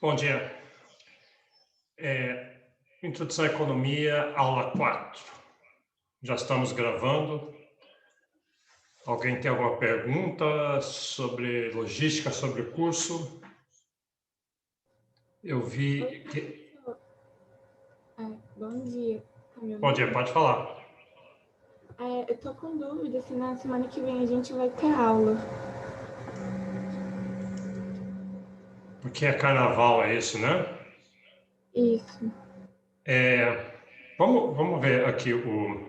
Bom dia. Introdução à Economia, aula 4. Já estamos gravando. Alguém tem alguma pergunta sobre logística, sobre o curso? Eu vi que... Bom dia. Tá me Bom dia, ouvindo? pode falar. Eu tô com dúvida se na semana que vem a gente vai ter aula. Porque é carnaval, é isso, né? Isso. Vamos ver aqui o...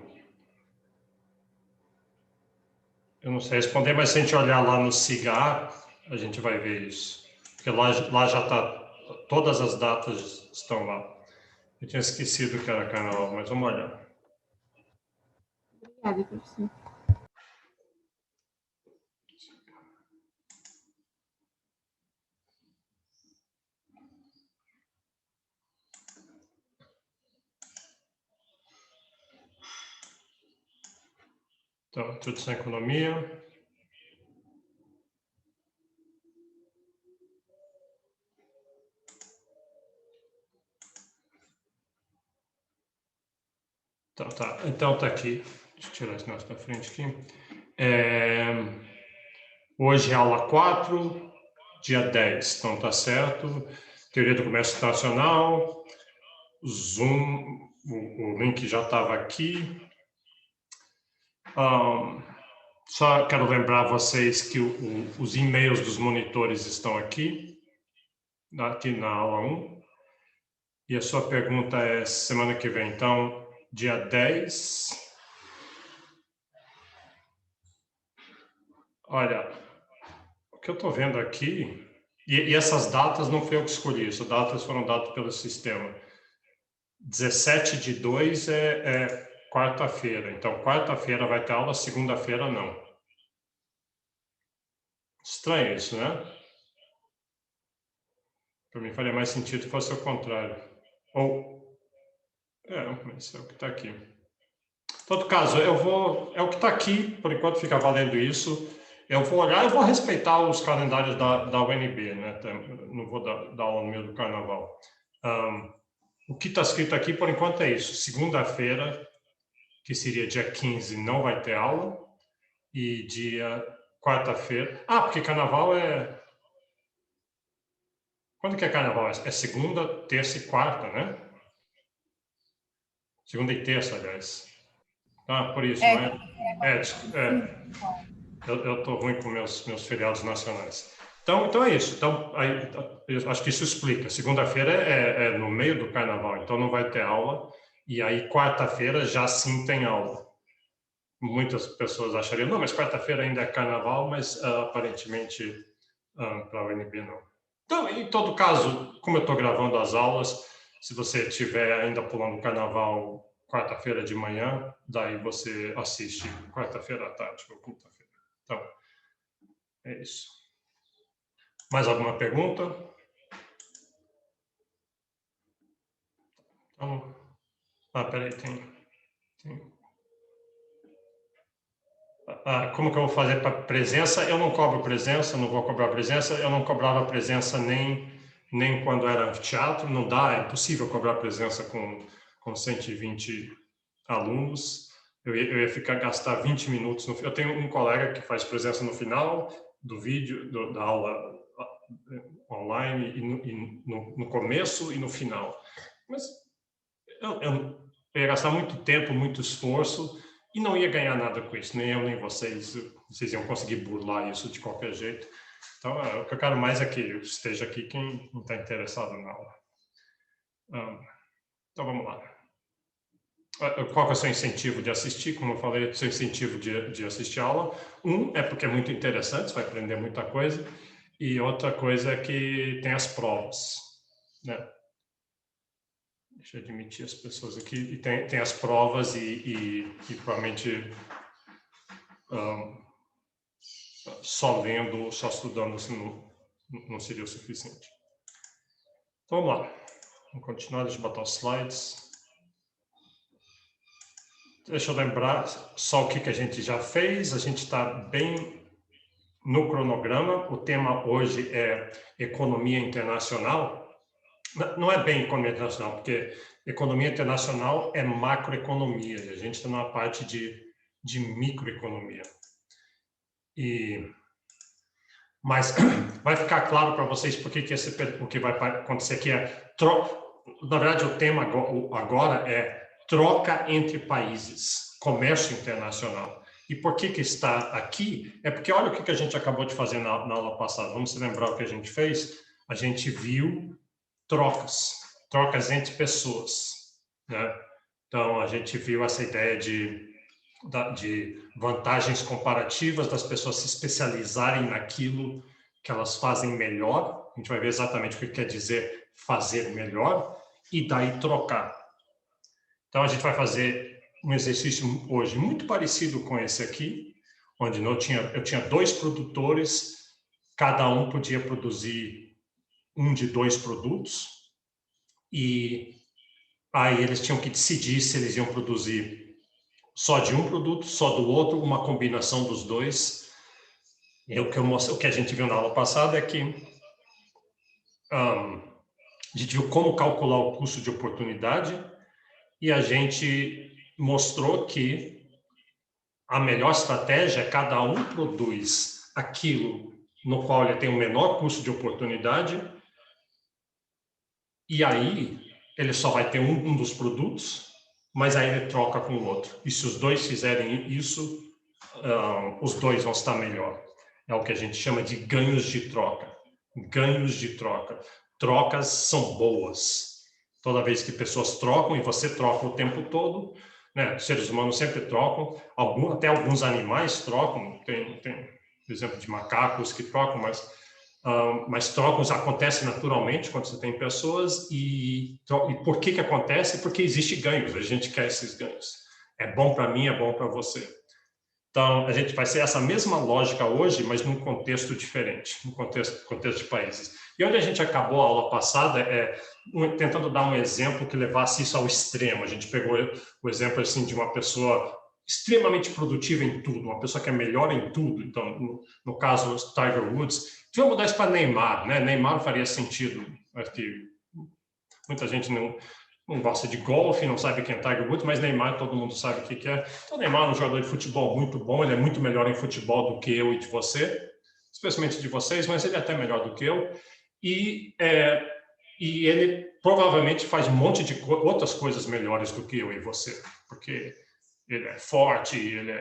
Eu não sei responder, mas se a gente olhar lá no SIGA, a gente vai ver isso. Porque lá já está... Todas as datas estão lá. Eu tinha esquecido que era carnaval, mas vamos olhar. Obrigada, professor. Então, introdução à economia. Então tá aqui. Deixa eu tirar esse negócio da frente aqui. Hoje é aula 4, dia 10. Então tá certo. Teoria do comércio internacional. Zoom, o link já estava aqui. Só quero lembrar vocês que os e-mails dos monitores estão aqui na aula 1. E a sua pergunta é semana que vem. Então, dia 10. Olha, o que eu estou vendo aqui, e essas datas não foi eu que escolhi, essas datas foram dadas pelo sistema. 17/2 é quarta-feira, então quarta-feira vai ter aula, segunda-feira não. Estranho isso, né? Para mim faria mais sentido se fosse o contrário. Mas é o que está aqui. Em todo caso, é o que está aqui, por enquanto fica valendo isso. Eu vou olhar, eu vou respeitar os calendários da UNB, né? Não vou dar aula no meio do carnaval. O que está escrito aqui, por enquanto, é isso. Segunda-feira, que seria dia 15, não vai ter aula. E dia quarta-feira... porque carnaval é... Quando que é carnaval? É segunda, terça e quarta, né? Segunda e terça, aliás. Por isso, né? Eu estou ruim com meus feriados nacionais. Então é isso. Então, eu acho que isso explica. Segunda-feira é no meio do carnaval, então não vai ter aula. E aí, quarta-feira, já sim tem aula. Muitas pessoas achariam, não, mas quarta-feira ainda é carnaval, mas aparentemente para a UNB não. Então, em todo caso, como eu estou gravando as aulas, se você estiver ainda pulando carnaval quarta-feira de manhã, daí você assiste quarta-feira à tarde ou quinta-feira. Então, é isso. Mais alguma pergunta? Então, peraí, tem. Como que eu vou fazer para presença? Eu não cobro presença, não vou cobrar presença. Eu não cobrava presença nem quando era teatro, não dá, é impossível cobrar presença com 120 alunos. Eu ia gastar 20 minutos. Eu tenho um colega que faz presença no final do vídeo, da aula online, e no começo e no final. Mas eu ia gastar muito tempo, muito esforço, e não ia ganhar nada com isso, nem eu, nem vocês. Vocês iam conseguir burlar isso de qualquer jeito. Então, o que eu quero mais é que esteja aqui quem está interessado na aula. Então, vamos lá. Qual é o seu incentivo de assistir? Como eu falei, o seu incentivo de assistir a aula. É porque é muito interessante, você vai aprender muita coisa. E outra coisa é que tem as provas, né? Deixa eu admitir as pessoas aqui. E tem as provas e provavelmente só lendo, só estudando assim, não seria o suficiente. Então, vamos lá. Vamos continuar, deixa eu botar os slides. Deixa eu lembrar só o que a gente já fez. A gente está bem no cronograma. O tema hoje é economia internacional. Não é bem economia internacional, porque economia internacional é macroeconomia, e a gente está numa parte de microeconomia. Mas vai ficar claro para vocês o que vai acontecer aqui. Na verdade, o tema agora é troca entre países, comércio internacional. E por que está aqui? É porque olha o que a gente acabou de fazer na aula passada. Vamos se lembrar o que a gente fez? A gente viu trocas entre pessoas, né? Então, a gente viu essa ideia de vantagens comparativas das pessoas se especializarem naquilo que elas fazem melhor. A gente vai ver exatamente o que quer dizer fazer melhor e daí trocar. Então, a gente vai fazer um exercício hoje muito parecido com esse aqui, onde eu tinha 2 produtores, cada um podia produzir um de 2 produtos, e aí eles tinham que decidir se eles iam produzir só de um produto, só do outro, uma combinação dos dois. E o que a gente viu na aula passada é que a gente viu como calcular o custo de oportunidade e a gente mostrou que a melhor estratégia é cada um produz aquilo no qual ele tem o menor custo de oportunidade e aí ele só vai ter um dos produtos, mas aí ele troca com o outro. E se os dois fizerem isso, os dois vão estar melhor. É o que a gente chama de ganhos de troca. Ganhos de troca. Trocas são boas. Toda vez que pessoas trocam, e você troca o tempo todo, né? Os seres humanos sempre trocam, até alguns animais trocam, tem exemplo de macacos que trocam, mas trocas acontecem naturalmente quando você tem pessoas, e por que acontece? Porque existe ganhos, a gente quer esses ganhos. É bom para mim, é bom para você. Então, a gente vai ser essa mesma lógica hoje, mas num contexto diferente, num contexto de países. E onde a gente acabou a aula passada tentando dar um exemplo que levasse isso ao extremo. A gente pegou o exemplo assim, de uma pessoa extremamente produtiva em tudo, uma pessoa que é melhor em tudo. Então, no caso, Tiger Woods. Vamos mudar isso para Neymar, né? Neymar faria sentido. Acho que muita gente não gosta de golfe, não sabe quem é Tiger Woods, mas Neymar todo mundo sabe o que é. Então, Neymar é um jogador de futebol muito bom, ele é muito melhor em futebol do que eu e de você, especialmente de vocês, mas ele é até melhor do que eu. E ele provavelmente faz um monte de outras coisas melhores do que eu e você, porque ele é forte, ele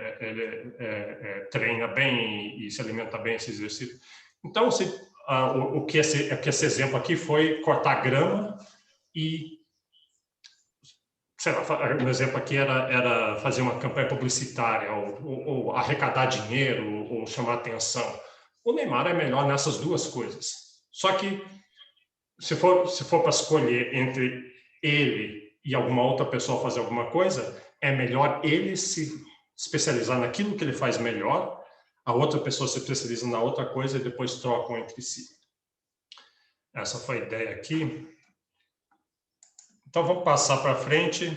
treina bem e se alimenta bem, se exercita. Então, o que esse exemplo aqui foi cortar grama e sei lá, um exemplo aqui era fazer uma campanha publicitária, ou arrecadar dinheiro, ou chamar atenção. O Neymar é melhor nessas duas coisas. Só que, se for para escolher entre ele e alguma outra pessoa fazer alguma coisa, é melhor ele se especializar naquilo que ele faz melhor, a outra pessoa se especializa na outra coisa e depois trocam entre si. Essa foi a ideia aqui. Então, vamos passar para frente.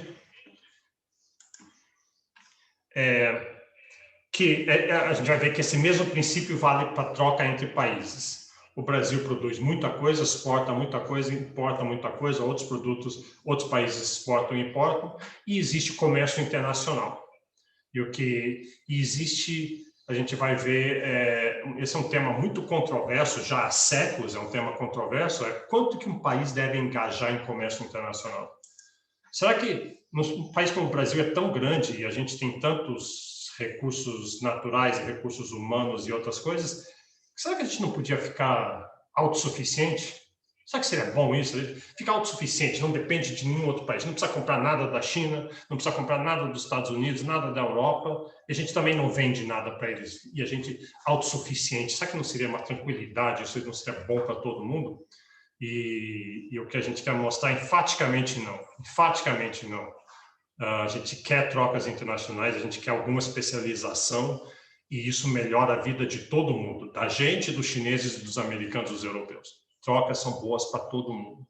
A gente vai ver que esse mesmo princípio vale para troca entre países. O Brasil produz muita coisa, exporta muita coisa, importa muita coisa, outros produtos, outros países exportam e importam, e existe comércio internacional. E existe, a gente vai ver, esse é um tema muito controverso, já há séculos é um tema controverso, é quanto que um país deve engajar em comércio internacional. Será que um país como o Brasil é tão grande e a gente tem tantos recursos naturais e recursos humanos e outras coisas, será que a gente não podia ficar autossuficiente? Será que seria bom isso? Ficar autossuficiente, não depende de nenhum outro país, não precisa comprar nada da China, não precisa comprar nada dos Estados Unidos, nada da Europa, e a gente também não vende nada para eles, e a gente autossuficiente. Será que não seria uma tranquilidade, isso não seria bom para todo mundo? E o que a gente quer mostrar, enfaticamente não. A gente quer trocas internacionais, a gente quer alguma especialização, e isso melhora a vida de todo mundo, da gente, dos chineses, dos americanos, dos europeus. Trocas são boas para todo mundo.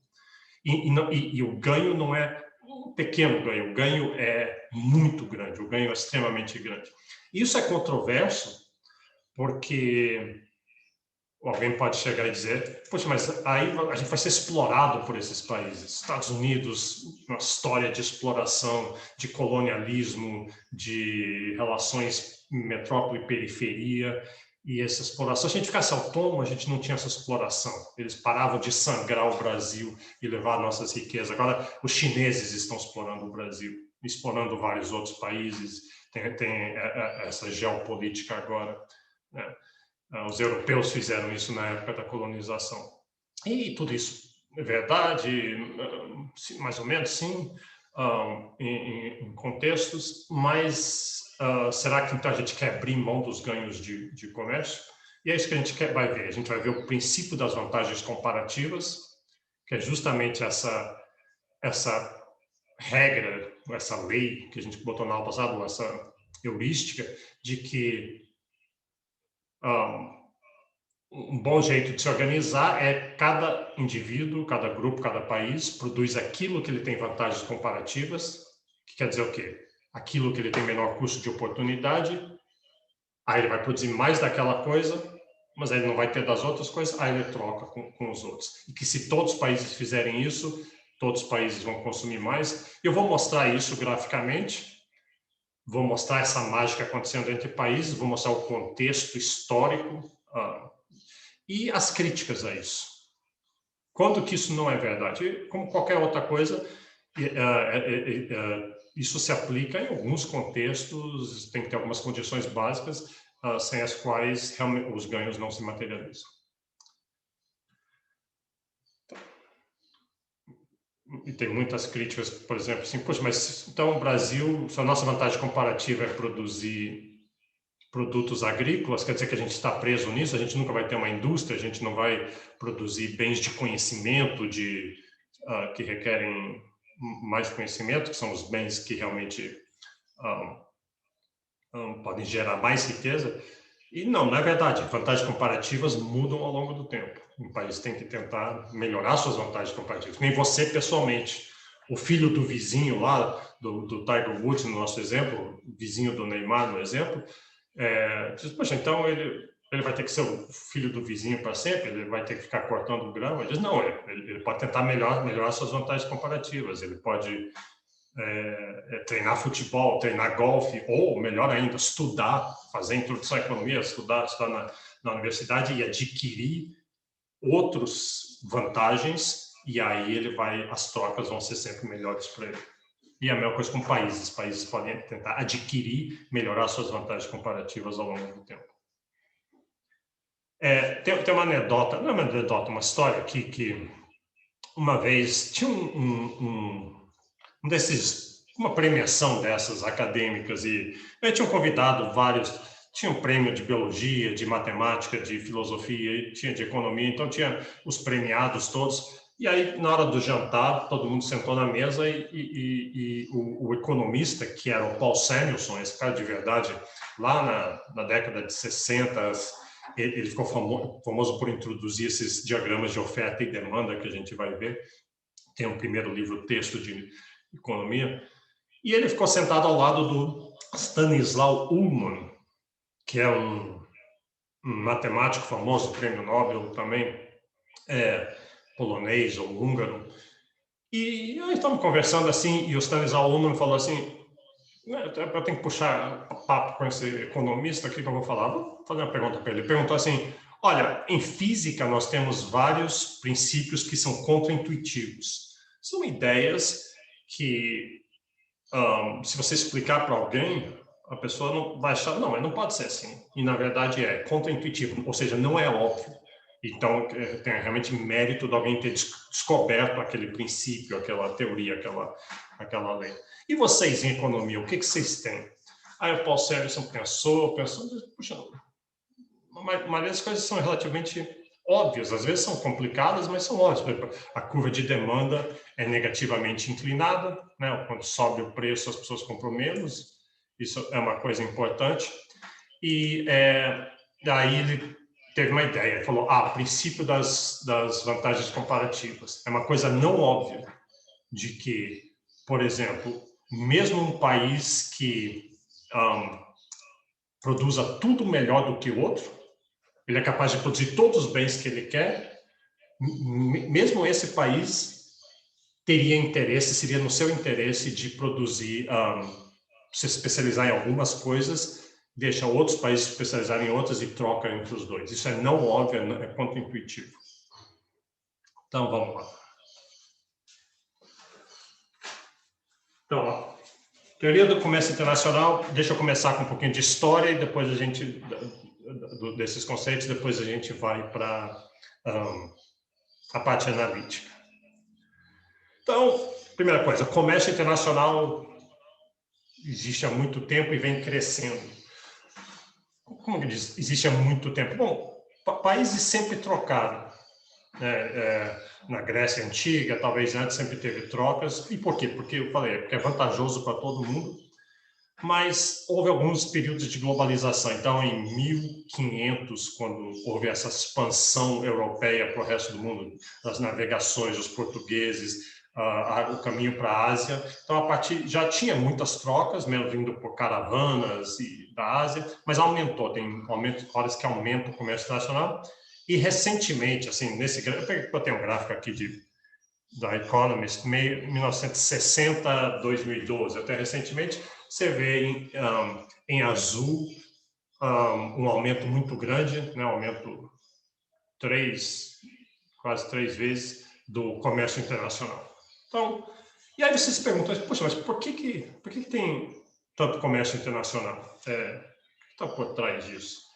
E o ganho não é um pequeno ganho, o ganho é muito grande, o ganho é extremamente grande. Isso é controverso, porque alguém pode chegar e dizer, poxa, mas aí a gente vai ser explorado por esses países. Estados Unidos, uma história de exploração, de colonialismo, de relações metrópole e periferia, e essa exploração, se a gente ficasse autônomo, a gente não tinha essa exploração. Eles paravam de sangrar o Brasil e levar nossas riquezas. Agora, os chineses estão explorando o Brasil, explorando vários outros países, tem essa geopolítica agora, né? Os europeus fizeram isso na época da colonização. E tudo isso é verdade, mais ou menos, sim, em contextos, mas será que então a gente quer abrir mão dos ganhos de comércio? E é isso que a gente vai ver. A gente vai ver o princípio das vantagens comparativas, que é justamente essa regra, essa lei que a gente botou na aula passada, essa heurística de que um bom jeito de se organizar é cada indivíduo, cada grupo, cada país produz aquilo que ele tem vantagens comparativas, que quer dizer o quê? Aquilo que ele tem menor custo de oportunidade, aí ele vai produzir mais daquela coisa, mas aí ele não vai ter das outras coisas, aí ele troca com os outros. E que se todos os países fizerem isso, todos os países vão consumir mais. Eu vou mostrar isso graficamente, vou mostrar essa mágica acontecendo entre países, vou mostrar o contexto histórico e as críticas a isso. Quando que isso não é verdade? Como qualquer outra coisa, isso se aplica em alguns contextos, tem que ter algumas condições básicas, sem as quais realmente os ganhos não se materializam. E tem muitas críticas, por exemplo, assim, poxa, mas então o Brasil, se a nossa vantagem comparativa é produzir produtos agrícolas, quer dizer que a gente está preso nisso, a gente nunca vai ter uma indústria, a gente não vai produzir bens de conhecimento que requerem mais conhecimento, que são os bens que realmente podem gerar mais riqueza. E não é verdade. Vantagens comparativas mudam ao longo do tempo. Um país tem que tentar melhorar suas vantagens comparativas. Nem você, pessoalmente. O filho do vizinho lá, do Tiger Woods, no nosso exemplo, vizinho do Neymar, no exemplo, diz, poxa, então ele vai ter que ser o filho do vizinho para sempre, ele vai ter que ficar cortando grama. Ele diz, não, ele pode tentar melhorar suas vantagens comparativas, ele pode treinar futebol, treinar golfe, ou, melhor ainda, estudar, fazer introdução à economia, estudar na universidade e adquirir outras vantagens, e aí as trocas vão ser sempre melhores para ele. E a mesma coisa com países. Países podem tentar adquirir, melhorar suas vantagens comparativas ao longo do tempo. Tem uma anedota, não é uma anedota, uma história aqui, que uma vez tinha uma premiação dessas acadêmicas, e tinham convidado vários, tinha um prêmio de biologia, de matemática, de filosofia, tinha de economia, então tinha os premiados todos. E aí, na hora do jantar, todo mundo sentou na mesa e o economista, que era o Paul Samuelson, esse cara de verdade, lá na década de 60, ele ficou famoso por introduzir esses diagramas de oferta e demanda que a gente vai ver. Tem um primeiro livro, texto de economia. E ele ficou sentado ao lado do Stanislaw Ullmann, que é um matemático famoso, prêmio Nobel também, polonês ou húngaro. E aí estamos conversando assim, e o Stanislaw Ullmann falou assim, eu tenho que puxar papo com esse economista aqui que eu vou falar. Vou fazer uma pergunta para ele. Ele perguntou assim, olha, em física nós temos vários princípios que são contraintuitivos. São ideias que, se você explicar para alguém, a pessoa não vai achar, não, mas não pode ser assim. E, na verdade, é contraintuitivo, ou seja, não é óbvio. Então, tem realmente mérito de alguém ter descoberto aquele princípio, aquela teoria, aquela lei. E vocês, em economia, o que vocês têm? Aí o Paul Samuelson pensou, puxa, a maioria das coisas são relativamente óbvias, às vezes são complicadas, mas são óbvias. A curva de demanda é negativamente inclinada, né? Quando sobe o preço, as pessoas compram menos, isso é uma coisa importante. E daí ele teve uma ideia, ele falou, o princípio das vantagens comparativas. É uma coisa não óbvia de que, por exemplo, mesmo um país que produza tudo melhor do que o outro, Ele é capaz de produzir todos os bens que ele quer, mesmo esse país teria interesse, seria no seu interesse de produzir, se especializar em algumas coisas, deixa outros países se especializarem em outras e troca entre os dois. Isso é não óbvio, é contra-intuitivo. Então, vamos lá. Então, ó, teoria do comércio internacional, deixa eu começar com um pouquinho de história e depois a gente, desses conceitos, depois a gente vai para a parte analítica. Então, primeira coisa, comércio internacional existe há muito tempo e vem crescendo. Como que diz? Existe há muito tempo. Bom, países sempre trocaram. Na Grécia Antiga, talvez antes, sempre teve trocas. E por quê? Porque eu falei, porque é vantajoso para todo mundo. Mas houve alguns períodos de globalização. Então, em 1500, quando houve essa expansão europeia para o resto do mundo, as navegações, os portugueses, o caminho para a Ásia. Então, a partir já tinha muitas trocas, mesmo vindo por caravanas da Ásia, mas aumentou, tem horas que aumenta o comércio internacional. E recentemente, assim, eu tenho um gráfico aqui da Economist, 1960, 2012, até recentemente, você vê em azul um aumento muito grande, né, aumento quase 3 vezes do comércio internacional. Então, e aí você se pergunta, poxa, mas por que tem tanto comércio internacional? O que está por trás disso?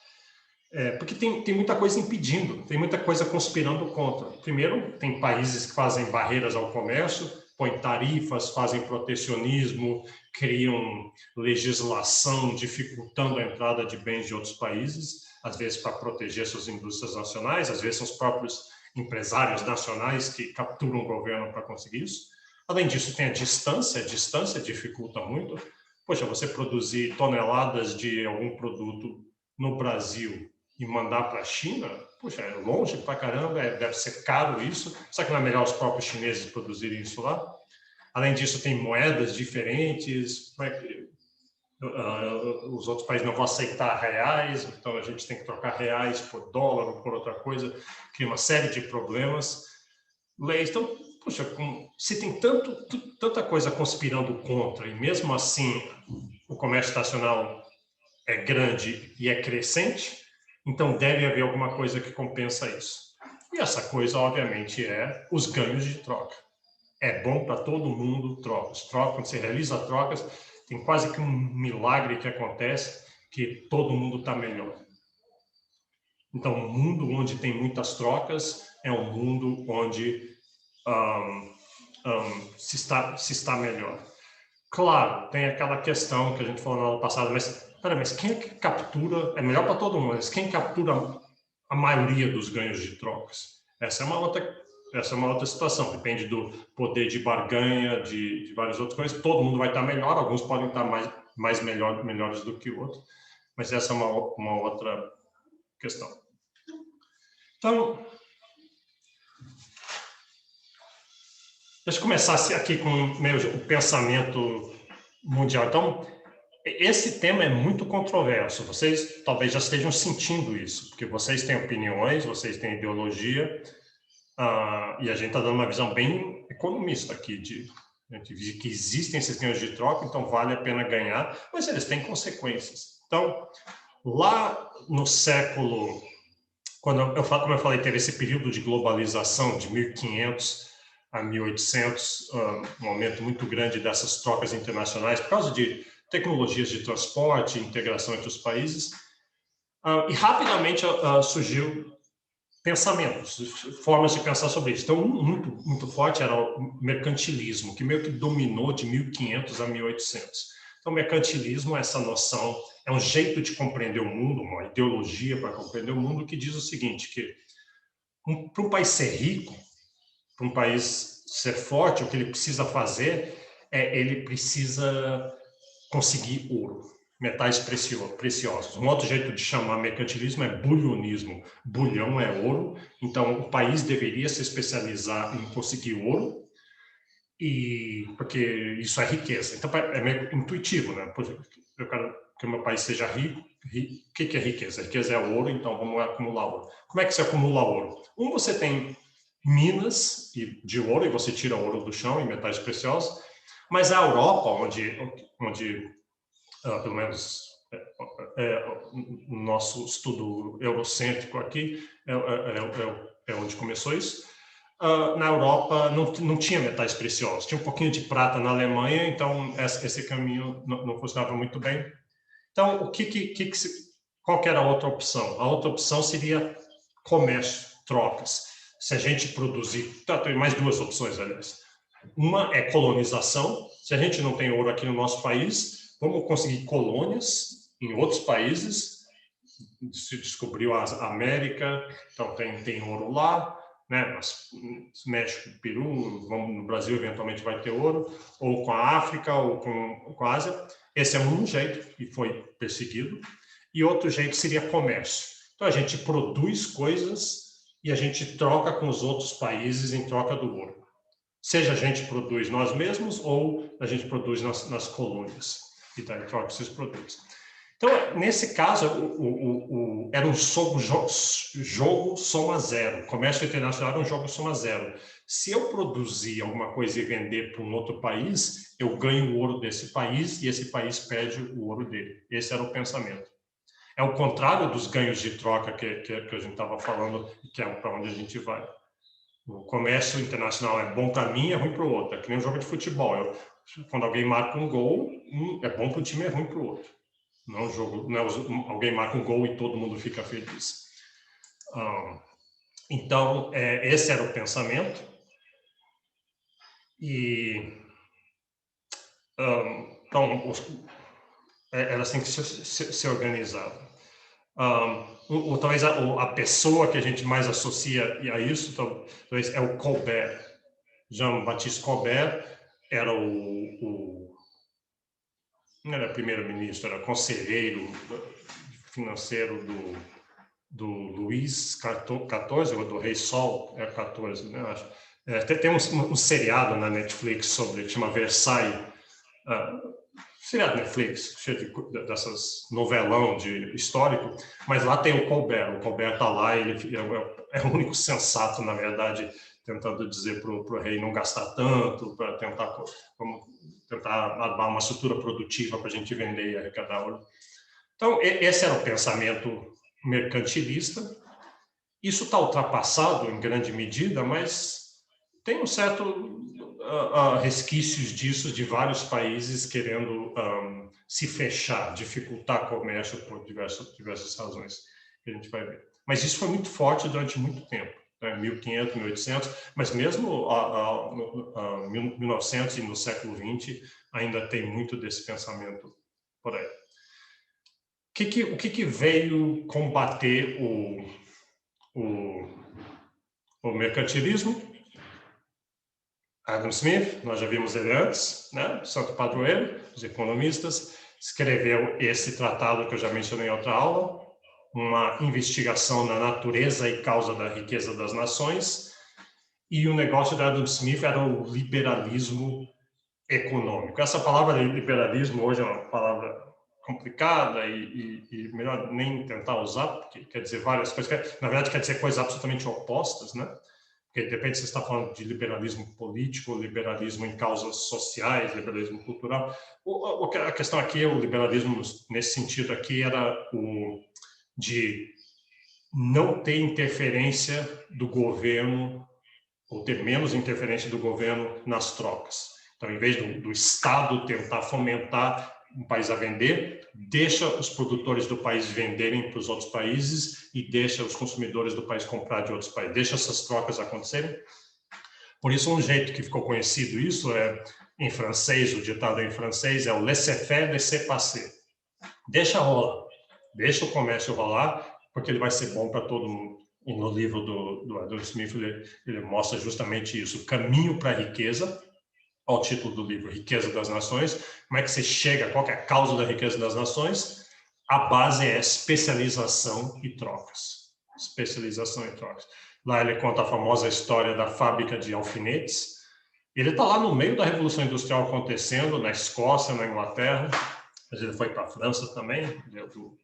Porque tem muita coisa impedindo, tem muita coisa conspirando contra. Primeiro, tem países que fazem barreiras ao comércio, põem tarifas, fazem protecionismo, criam legislação dificultando a entrada de bens de outros países, às vezes para proteger suas indústrias nacionais, às vezes são os próprios empresários nacionais que capturam o governo para conseguir isso. Além disso, tem a distância dificulta muito. Poxa, você produzir toneladas de algum produto no Brasil e mandar para a China, puxa, é longe pra caramba, deve ser caro isso. Será que não é melhor os próprios chineses produzirem isso lá? Além disso, tem moedas diferentes, os outros países não vão aceitar reais, então a gente tem que trocar reais por dólar ou por outra coisa, cria uma série de problemas. Leis, então, puxa, se tem tanta coisa conspirando contra, e mesmo assim o comércio internacional é grande e é crescente, então deve haver alguma coisa que compensa isso. E essa coisa, obviamente, é os ganhos de troca. É bom para todo mundo trocas. Quando você realiza trocas, tem quase que um milagre que acontece, que todo mundo está melhor. Então, um mundo onde tem muitas trocas é um mundo onde se está melhor. Claro, tem aquela questão que a gente falou no ano passado, mas quem é que captura, é melhor para todo mundo, mas quem captura a maioria dos ganhos de trocas? Essa é uma outra situação, depende do poder de barganha, de várias outras coisas, todo mundo vai estar melhor, alguns podem estar melhores do que o outro, mas essa é uma outra questão. Então, deixa eu começar aqui com o pensamento mundial. Então, esse tema é muito controverso. Vocês talvez já estejam sentindo isso, porque vocês têm opiniões, vocês têm ideologia, e a gente está dando uma visão bem economista aqui, de que existem esses ganhos de troca, então vale a pena ganhar, mas eles têm consequências. Então, lá no século, como eu falei, teve esse período de globalização de 1500 a 1800, um aumento muito grande dessas trocas internacionais por causa de tecnologias de transporte, integração entre os países, e rapidamente surgiu pensamentos, formas de pensar sobre isso. Então, muito forte era o mercantilismo, que meio que dominou de 1500 a 1800. Então, o mercantilismo é essa noção, é um jeito de compreender o mundo, uma ideologia para compreender o mundo, que diz o seguinte, que para um país ser rico, para um país ser forte, o que ele precisa fazer ele precisa conseguir ouro, metais preciosos. Um outro jeito de chamar mercantilismo é bulionismo. Bulhão é ouro, então o país deveria se especializar em conseguir ouro, porque isso é riqueza. Então é meio intuitivo, né? Eu quero que o meu país seja rico. O que é riqueza? Riqueza é ouro, então vamos acumular ouro. Como é que se acumula ouro? Você tem minas de ouro, e você tira ouro do chão e metais preciosos, mas a Europa, onde pelo menos o nosso estudo eurocêntrico aqui é onde começou isso. Na Europa não tinha metais preciosos, tinha um pouquinho de prata na Alemanha, então esse caminho não funcionava muito bem. Então, qual que era a outra opção? A outra opção seria comércio, trocas. Se a gente produzir... tem mais duas opções, aliás. Uma é colonização. Se a gente não tem ouro aqui no nosso país, vamos conseguir colônias em outros países. Se descobriu a América, então tem ouro lá, né? Mas México, Peru, no Brasil eventualmente vai ter ouro, ou com a África, ou com a Ásia. Esse é um jeito, e foi perseguido. E outro jeito seria comércio. Então, a gente produz coisas e a gente troca com os outros países em troca do ouro. Seja a gente produz nós mesmos ou a gente produz nas colônias. E daí troca esses produtos. Então, nesse caso, era um jogo soma zero. O comércio internacional era um jogo soma zero. Se eu produzir alguma coisa e vender para um outro país, eu ganho o ouro desse país e esse país perde o ouro dele. Esse era o pensamento. É o contrário dos ganhos de troca que a gente estava falando, que é para onde a gente vai. O comércio internacional é bom para mim, é ruim para o outro. É que nem um jogo de futebol. Quando alguém marca um gol, é bom para o time, é ruim para o outro. Não jogo, não, alguém marca um gol e todo mundo fica feliz. Então, esse era o pensamento. E então, era assim que se organizava. Talvez a pessoa que a gente mais associa a isso talvez é o Colbert. Jean-Baptiste Colbert era não era primeiro-ministro, era conselheiro financeiro do Luís XIV, ou do Rei Sol, 14, né, acho. Tem um seriado na Netflix que chama Versailles, seriado Netflix, cheio dessas novelão histórico, mas lá tem o Colbert está lá, ele é o único sensato, na verdade, tentando dizer para o rei não gastar tanto, para tentar armar uma estrutura produtiva para a gente vender e arrecadar ouro. Então, esse era o pensamento mercantilista. Isso está ultrapassado em grande medida, mas tem um certo resquícios disso de vários países querendo se fechar, dificultar comércio por diversas razões que a gente vai ver. Mas isso foi muito forte durante muito tempo, né? 1500, 1800, mas mesmo 1900 e no século XX ainda tem muito desse pensamento por aí. O que veio combater o mercantilismo? Adam Smith, nós já vimos ele antes, né? Santo padroeiro, os economistas, escreveu esse tratado que eu já mencionei em outra aula, uma investigação na natureza e causa da riqueza das nações, e o negócio de Adam Smith era o liberalismo econômico. Essa palavra liberalismo hoje é uma palavra complicada e melhor nem tentar usar, porque quer dizer várias coisas, na verdade quer dizer coisas absolutamente opostas, né? Porque depende se você está falando de liberalismo político, liberalismo em causas sociais, liberalismo cultural. A questão aqui, o liberalismo nesse sentido aqui era o de não ter interferência do governo, ou ter menos interferência do governo nas trocas. Então, em vez do Estado tentar fomentar um país a vender, deixa os produtores do país venderem para os outros países e deixa os consumidores do país comprar de outros países. Deixa essas trocas acontecerem. Por isso, um jeito que ficou conhecido isso em francês, o ditado em francês é o laissez-faire, laissez-passer. Deixa rolar, deixa o comércio rolar, porque ele vai ser bom para todo mundo. E no livro do Adam Smith, ele mostra justamente isso, o caminho para a riqueza. Ao título do livro, Riqueza das Nações. Como é que você chega, qual que é a causa da riqueza das nações? A base é especialização e trocas. Especialização e trocas. Lá ele conta a famosa história da fábrica de alfinetes. Ele está lá no meio da Revolução Industrial acontecendo, na Escócia, na Inglaterra, mas ele foi para a França também, do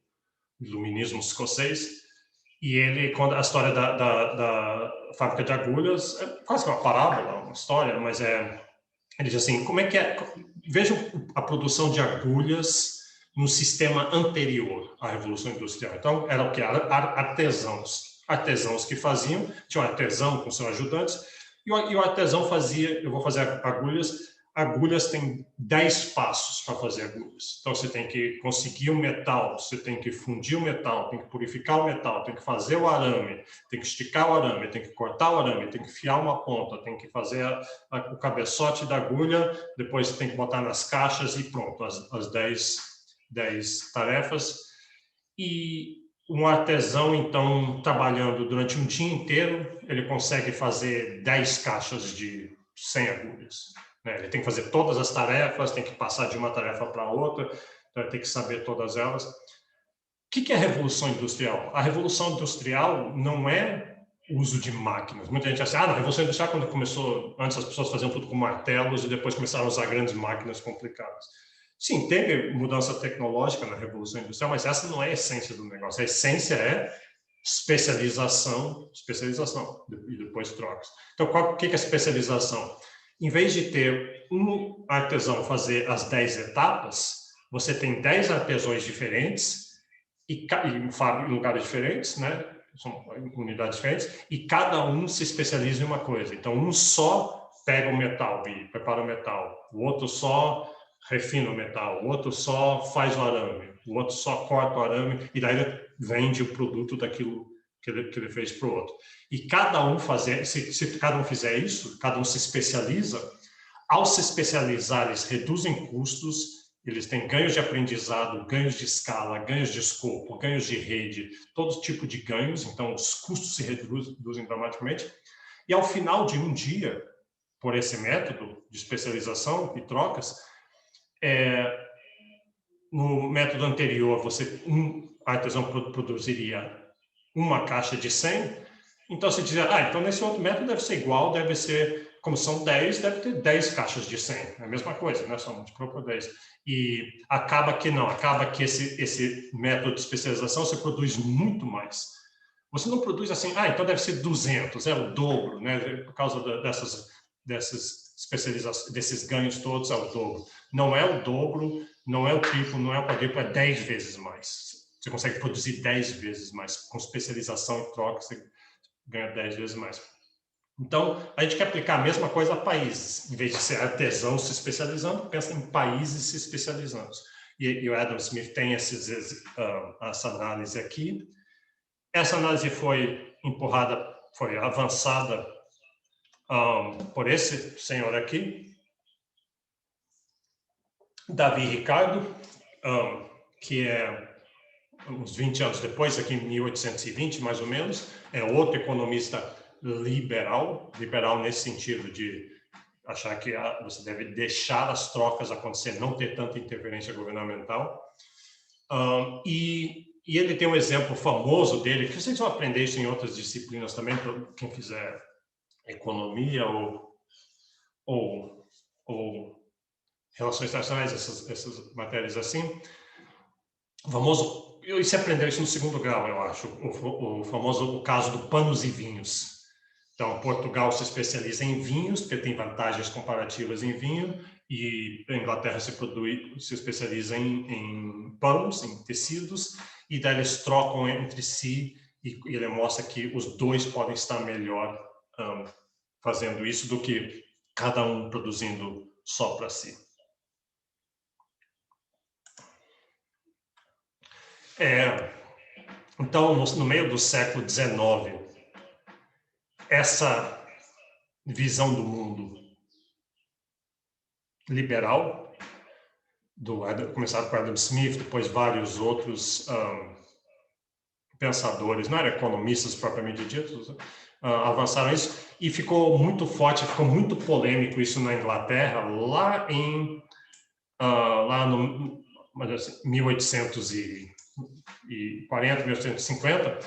iluminismo escocês. E ele, quando a história da fábrica de agulhas, é quase que uma parábola, uma história, mas ele diz assim, como é que é? Vejam a produção de agulhas no sistema anterior à Revolução Industrial. Então, era o que? Artesãos. Artesãos que faziam, tinha um artesão com seus ajudantes, e o artesão fazia, eu vou fazer agulhas tem 10 passos para fazer agulhas. Então, você tem que conseguir o metal, você tem que fundir o metal, tem que purificar o metal, tem que fazer o arame, tem que esticar o arame, tem que cortar o arame, tem que fiar uma ponta, tem que fazer o cabeçote da agulha, depois você tem que botar nas caixas e pronto, as 10 tarefas. E um artesão, então, trabalhando durante um dia inteiro, ele consegue fazer 10 caixas de 100 agulhas. Ele tem que fazer todas as tarefas, tem que passar de uma tarefa para outra, então tem que saber todas elas. O que é a Revolução Industrial? A Revolução Industrial não é o uso de máquinas. Muita gente acha, a Revolução Industrial, quando começou, antes as pessoas faziam tudo com martelos e depois começaram a usar grandes máquinas complicadas. Sim, teve mudança tecnológica na Revolução Industrial, mas essa não é a essência do negócio. A essência é especialização e depois trocas. Então, o que é especialização? Em vez de ter um artesão fazer as 10 etapas, você tem 10 artesãos diferentes em lugares diferentes, né? São unidades diferentes, e cada um se especializa em uma coisa. Então, um só pega o metal e prepara o metal, o outro só refina o metal, o outro só faz o arame, o outro só corta o arame, e daí ele vende o produto daquilo que ele fez para o outro. E cada um se cada um fizer isso, cada um se especializa, ao se especializar, eles reduzem custos, eles têm ganhos de aprendizado, ganhos de escala, ganhos de escopo, ganhos de rede, todo tipo de ganhos, então os custos se reduzem dramaticamente, e ao final de um dia, por esse método de especialização e trocas, no método anterior, um artesão produziria uma caixa de 100, então você dizia, então nesse outro método deve ser igual, deve ser, como são 10, deve ter 10 caixas de 100, é a mesma coisa, né? Só multiplicou por 10. E acaba que esse método de especialização você produz muito mais. Você não produz assim, então deve ser 200, é o dobro, né? Por causa dessas especializações, desses ganhos todos, é o dobro. Não é o dobro, não é o triplo, não é o quadruplo, é 10 vezes mais. Você consegue produzir 10 vezes mais. Com especialização e troca, você ganha 10 vezes mais. Então, a gente quer aplicar a mesma coisa a países. Em vez de ser artesão se especializando, pensa em países se especializando. E o Adam Smith tem essa análise aqui. Essa análise foi avançada por esse senhor aqui, Davi Ricardo, que é uns 20 anos depois, aqui em 1820, mais ou menos, é outro economista liberal nesse sentido de achar que você deve deixar as trocas acontecer, não ter tanta interferência governamental. E ele tem um exemplo famoso dele, que vocês vão aprender isso em outras disciplinas também, para quem fizer economia ou relações internacionais, essas matérias assim. O famoso, e se aprender isso no segundo grau, eu acho, o famoso caso do panos e vinhos. Então, Portugal se especializa em vinhos, porque tem vantagens comparativas em vinho, e a Inglaterra se especializa em panos, em tecidos, e daí eles trocam entre si, e ele mostra que os dois podem estar melhor fazendo isso do que cada um produzindo só para si. Então, no meio do século XIX, essa visão do mundo liberal, começado com Adam Smith, depois vários outros pensadores, não eram economistas propriamente ditos, avançaram isso, e ficou muito forte, ficou muito polêmico isso na Inglaterra, lá no 1840, 1850,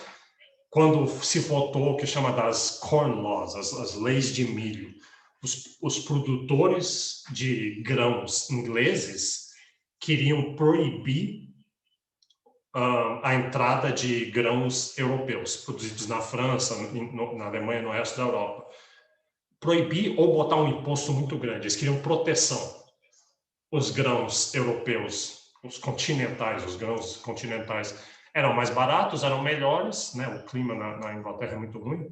quando se votou o que chama das Corn Laws, as leis de milho. Os produtores de grãos ingleses queriam proibir a entrada de grãos europeus, produzidos na França, na Alemanha, no resto da Europa. Proibir ou botar um imposto muito grande. Eles queriam proteção. Os grãos europeus, os grãos continentais, eram mais baratos, eram melhores, né? O clima na Inglaterra é muito ruim.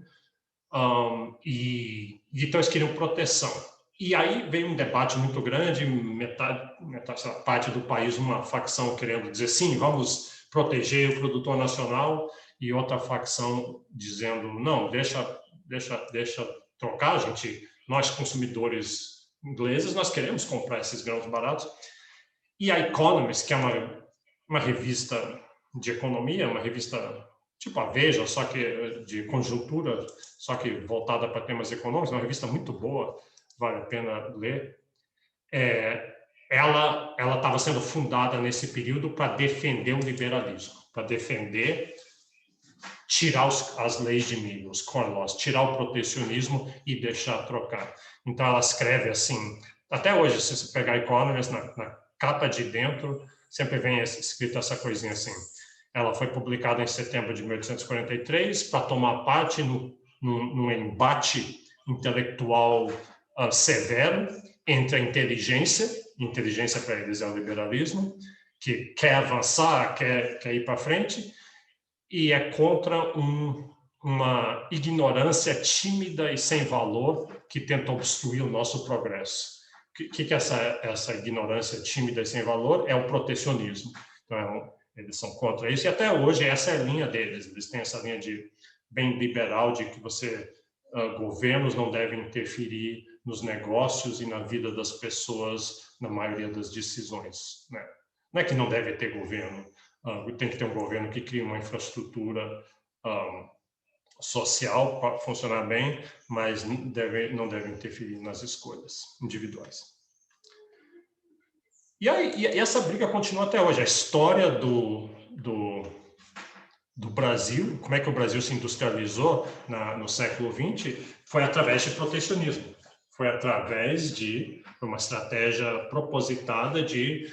Então eles queriam proteção. E aí veio um debate muito grande, parte do país, uma facção querendo dizer sim, vamos proteger o produtor nacional, e outra facção dizendo não, deixa trocar, nós consumidores ingleses, nós queremos comprar esses grãos baratos. E a Economist, que é uma revista de economia, uma revista tipo a Veja, só que de conjuntura, só que voltada para temas econômicos, uma revista muito boa, vale a pena ler. Ela estava sendo fundada nesse período para defender o liberalismo, para defender, tirar as leis de milho, os corn laws, tirar o protecionismo e deixar trocar. Então ela escreve assim, até hoje, se você pegar Economist, na capa de dentro, sempre vem escrito essa coisinha assim. Ela foi publicada em setembro de 1843 para tomar parte num embate intelectual severo entre a inteligência para eles é o liberalismo, que quer avançar, quer ir para frente, e é contra uma ignorância tímida e sem valor que tenta obstruir o nosso progresso. O que é essa ignorância tímida e sem valor? É o protecionismo. Então, eles são contra isso, e até hoje essa é a linha deles. Eles têm essa linha bem liberal de que governos não devem interferir nos negócios e na vida das pessoas na maioria das decisões, né? Não é que não deve ter governo, tem que ter um governo que crie uma infraestrutura social para funcionar bem, mas não deve interferir nas escolhas individuais. E essa briga continua até hoje. A história do Brasil, como é que o Brasil se industrializou no século XX, foi através de protecionismo. Foi através de uma estratégia propositada de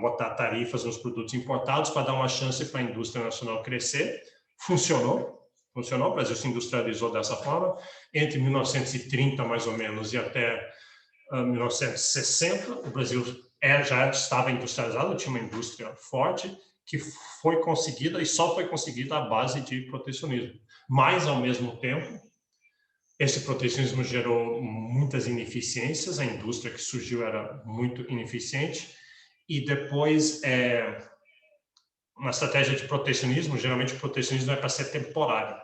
botar tarifas nos produtos importados para dar uma chance para a indústria nacional crescer. Funcionou, o Brasil se industrializou dessa forma. Entre 1930, mais ou menos, e até 1960, o Brasil já estava industrializado, tinha uma indústria forte, que foi conseguida, e só foi conseguida à base de protecionismo. Mas, ao mesmo tempo, esse protecionismo gerou muitas ineficiências, a indústria que surgiu era muito ineficiente, e depois, uma estratégia de protecionismo, geralmente o protecionismo é para ser temporário.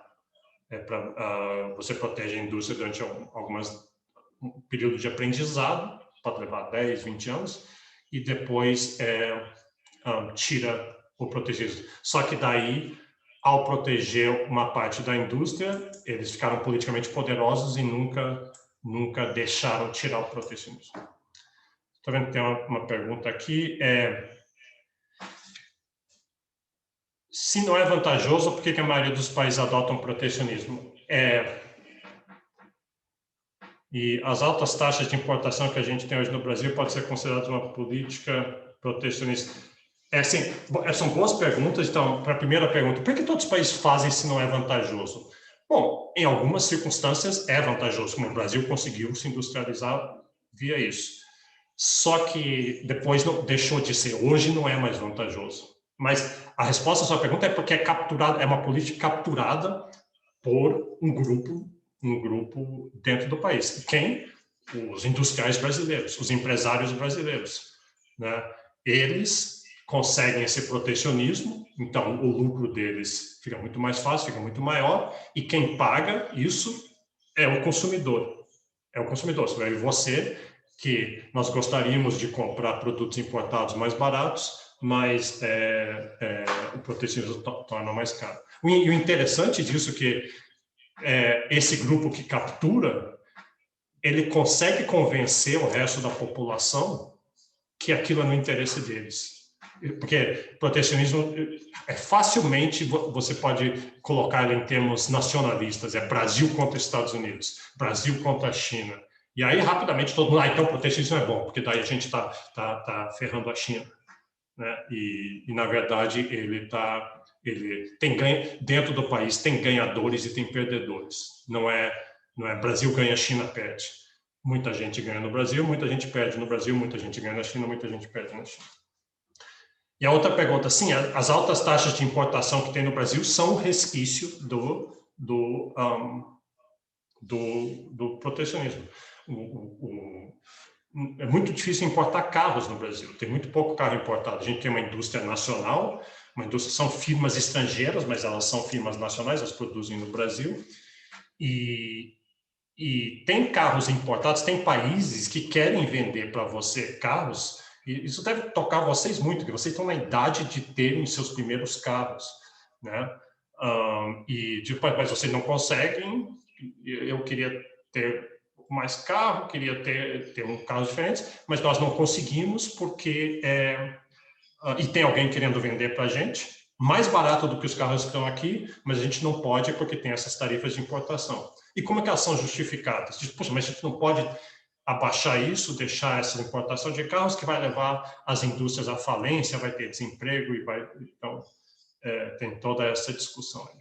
Você protege a indústria durante um período de aprendizado, pode levar 10, 20 anos, e depois tira o protecionismo. Só que daí, ao proteger uma parte da indústria, eles ficaram politicamente poderosos e nunca deixaram tirar o protecionismo. Estou vendo que tem uma pergunta aqui. Se não é vantajoso, por que a maioria dos países adotam protecionismo? E as altas taxas de importação que a gente tem hoje no Brasil pode ser considerada uma política protecionista. São boas perguntas. Então, para a primeira pergunta, por que todos os países fazem se não é vantajoso? Bom, em algumas circunstâncias é vantajoso, como o Brasil conseguiu se industrializar via isso. Só que depois deixou de ser. Hoje não é mais vantajoso. Mas a resposta à sua pergunta é porque é uma política capturada por um grupo dentro do país. Quem? Os industriais brasileiros, os empresários brasileiros, né? Eles conseguem esse protecionismo, então o lucro deles fica muito mais fácil, fica muito maior, e quem paga isso é o consumidor. É o consumidor, você, que nós gostaríamos de comprar produtos importados mais baratos, mas o protecionismo torna mais caro. E o interessante disso é que esse grupo que captura, ele consegue convencer o resto da população que aquilo é no interesse deles. Porque protecionismo, facilmente você pode colocar ele em termos nacionalistas, Brasil contra Estados Unidos, Brasil contra a China. E aí, rapidamente, todo mundo, então, protecionismo é bom, porque daí a gente tá ferrando a China. Né? E, na verdade, ele tem dentro do país tem ganhadores e tem perdedores. Não é Brasil ganha, China perde. Muita gente ganha no Brasil, muita gente perde no Brasil, muita gente ganha na China, muita gente perde na China. E a outra pergunta, sim, as altas taxas de importação que tem no Brasil são um resquício do protecionismo. É muito difícil importar carros no Brasil, tem muito pouco carro importado. A gente tem uma indústria nacional, são firmas estrangeiras, mas elas são firmas nacionais, elas produzem no Brasil. E tem carros importados, tem países que querem vender para você carros, e isso deve tocar vocês muito, porque vocês estão na idade de terem seus primeiros carros, né? Mas vocês não conseguem. Eu queria ter mais carro, queria ter um carro diferente, mas nós não conseguimos porque e tem alguém querendo vender para a gente mais barato do que os carros que estão aqui, mas a gente não pode porque tem essas tarifas de importação. E como é que elas são justificadas? Diz, poxa, mas a gente não pode abaixar isso, deixar essa importação de carros que vai levar as indústrias à falência, vai ter desemprego e vai... Então, tem toda essa discussão aí.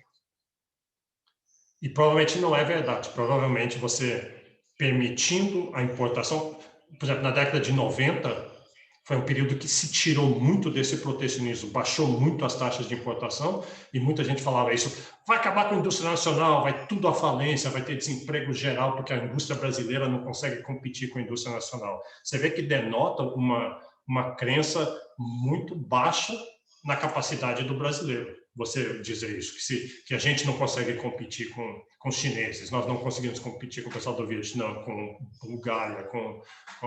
E provavelmente não é verdade. Provavelmente você permitindo a importação, por exemplo, na década de 90, foi um período que se tirou muito desse protecionismo, baixou muito as taxas de importação e muita gente falava isso, vai acabar com a indústria nacional, vai tudo à falência, vai ter desemprego geral porque a indústria brasileira não consegue competir com a indústria nacional. Você vê que denota uma crença muito baixa na capacidade do brasileiro. Você dizer isso, que a gente não consegue competir com os chineses, nós não conseguimos competir com o pessoal do Vietnã, com Bulgária, com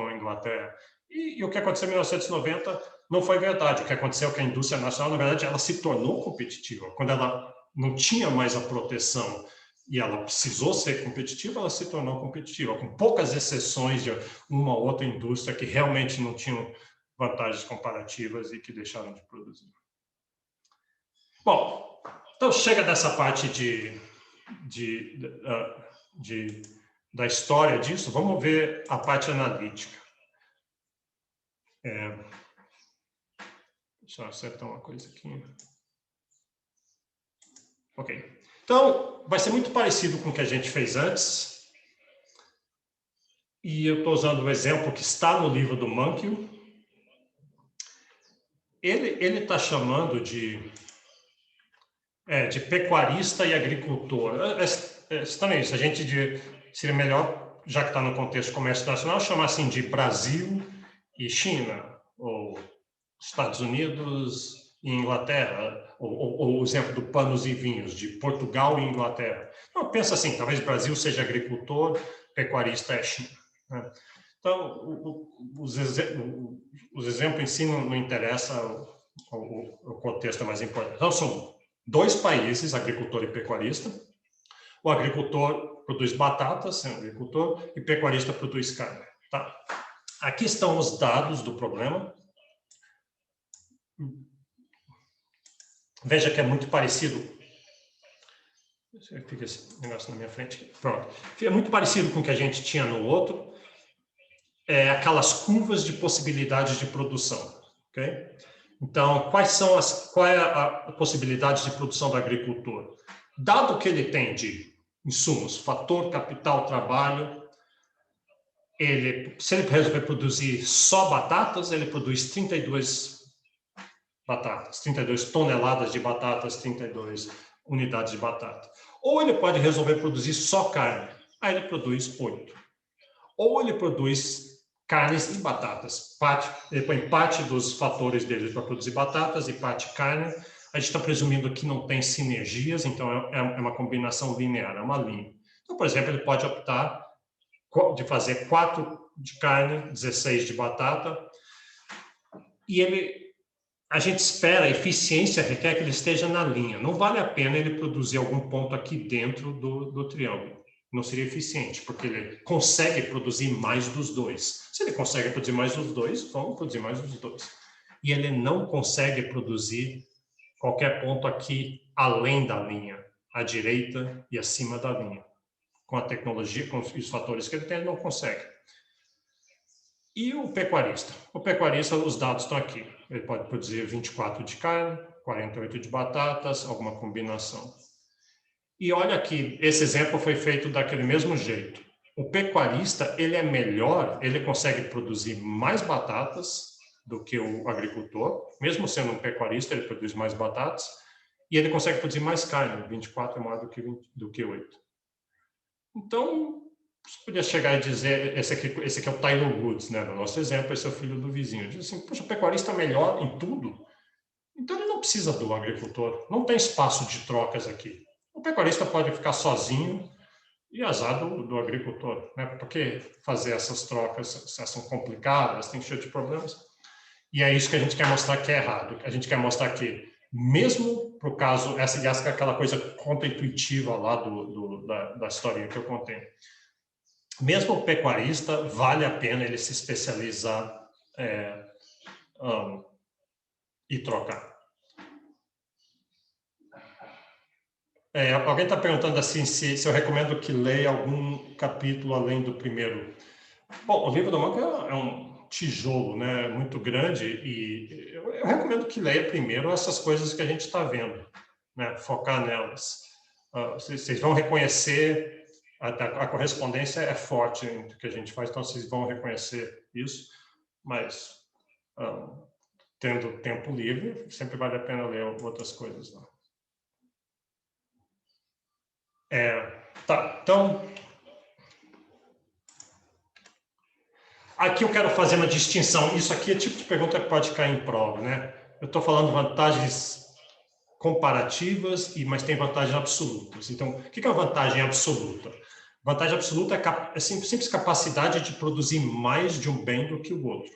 a Inglaterra. E o que aconteceu em 1990 não foi verdade. O que aconteceu é que a indústria nacional, na verdade, ela se tornou competitiva. Quando ela não tinha mais a proteção e ela precisou ser competitiva, ela se tornou competitiva, com poucas exceções de uma ou outra indústria que realmente não tinham vantagens comparativas e que deixaram de produzir. Bom, então chega dessa parte da história disso, vamos ver a parte analítica. Deixa eu acertar uma coisa aqui. Ok. Então, vai ser muito parecido com o que a gente fez antes. E eu estou usando um exemplo que está no livro do Mankiw. Ele está chamando de pecuarista e agricultor. Também isso, a gente seria melhor, já que está no contexto comércio nacional, chamar assim de Brasil e China, ou Estados Unidos e Inglaterra, ou o exemplo do panos e vinhos, de Portugal e Inglaterra. Então, pensa assim, talvez Brasil seja agricultor, pecuarista é China. Né? Então, os exemplos em si não interessam, o contexto é mais importante. Então, são dois países, agricultor e pecuarista. O agricultor produz batatas, é um agricultor, e o pecuarista produz carne. Tá? Aqui estão os dados do problema. Veja que é muito parecido. Fica esse negócio na minha frente. Pronto. É muito parecido com o que a gente tinha no outro. Aquelas curvas de possibilidades de produção. Okay? Então, qual é a possibilidade de produção do agricultor? Dado que ele tem de insumos, fator, capital, trabalho, se ele resolver produzir só batatas, ele produz 32 batatas, 32 toneladas de batatas, 32 unidades de batata. Ou ele pode resolver produzir só carne, aí ele produz 8. Ou ele produz carnes e batatas. Ele põe parte dos fatores dele para produzir batatas e parte carne. A gente está presumindo que não tem sinergias, então é uma combinação linear, é uma linha. Então, por exemplo, ele pode optar de fazer 4 de carne, 16 de batata, e a gente espera, a eficiência requer que ele esteja na linha. Não vale a pena ele produzir algum ponto aqui dentro do triângulo. Não seria eficiente, porque ele consegue produzir mais dos dois. Se ele consegue produzir mais dos dois, vamos produzir mais dos dois. E ele não consegue produzir qualquer ponto aqui além da linha, à direita e acima da linha. com a tecnologia, com os fatores que ele tem, ele não consegue. E o pecuarista? O pecuarista, os dados estão aqui. Ele pode produzir 24 de carne, 48 de batatas, alguma combinação. E olha aqui, esse exemplo foi feito daquele mesmo jeito. O pecuarista, ele é melhor, ele consegue produzir mais batatas do que o agricultor. Mesmo sendo um pecuarista, ele produz mais batatas. E ele consegue produzir mais carne. 24 é maior do que 8. Então, você podia chegar e dizer, esse aqui é o Tyler Woods, né? No nosso exemplo, esse é o filho do vizinho. Diz assim, poxa, o pecuarista é melhor em tudo. Então, ele não precisa do agricultor. Não tem espaço de trocas aqui. O pecuarista pode ficar sozinho e azar do agricultor, né? Porque fazer essas trocas são complicadas, tem cheio de problemas. E é isso que a gente quer mostrar que é errado. A gente quer mostrar que, mesmo para o caso, essa é aquela coisa contra-intuitiva lá da historinha que eu contei. Mesmo o pecuarista, vale a pena ele se especializar e trocar. Alguém está perguntando assim se eu recomendo que leia algum capítulo além do primeiro. Bom, o livro do Monk é um tijolo, né, muito grande, e eu recomendo que leia primeiro essas coisas que a gente está vendo, né, focar nelas. Vocês vão reconhecer, a correspondência é forte entre o que a gente faz, então vocês vão reconhecer isso, mas tendo tempo livre, sempre vale a pena ler outras coisas. Né? Tá, então, aqui eu quero fazer uma distinção. Isso aqui é tipo de pergunta que pode cair em prova, né? Eu estou falando vantagens comparativas, mas tem vantagens absolutas. Então, o que é uma vantagem absoluta? Vantagem absoluta é a simples capacidade de produzir mais de um bem do que o outro.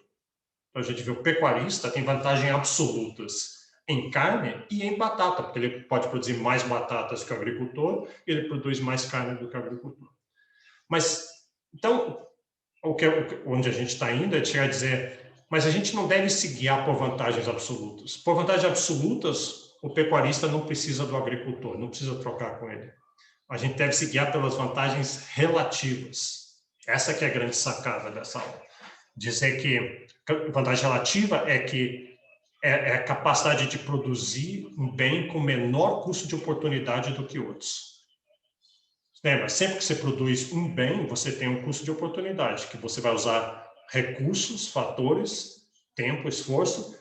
Então, a gente vê o pecuarista tem vantagens absolutas em carne e em batata, porque ele pode produzir mais batatas que o agricultor e ele produz mais carne do que o agricultor. Mas, então, onde a gente está indo é chegar a dizer, mas a gente não deve se guiar por vantagens absolutas. Por vantagens absolutas, o pecuarista não precisa do agricultor, não precisa trocar com ele. A gente deve se guiar pelas vantagens relativas. Essa que é a grande sacada dessa aula. Dizer que vantagem relativa é que é a capacidade de produzir um bem com menor custo de oportunidade do que outros. Lembra, sempre que você produz um bem, você tem um custo de oportunidade, que você vai usar recursos, fatores, tempo, esforço,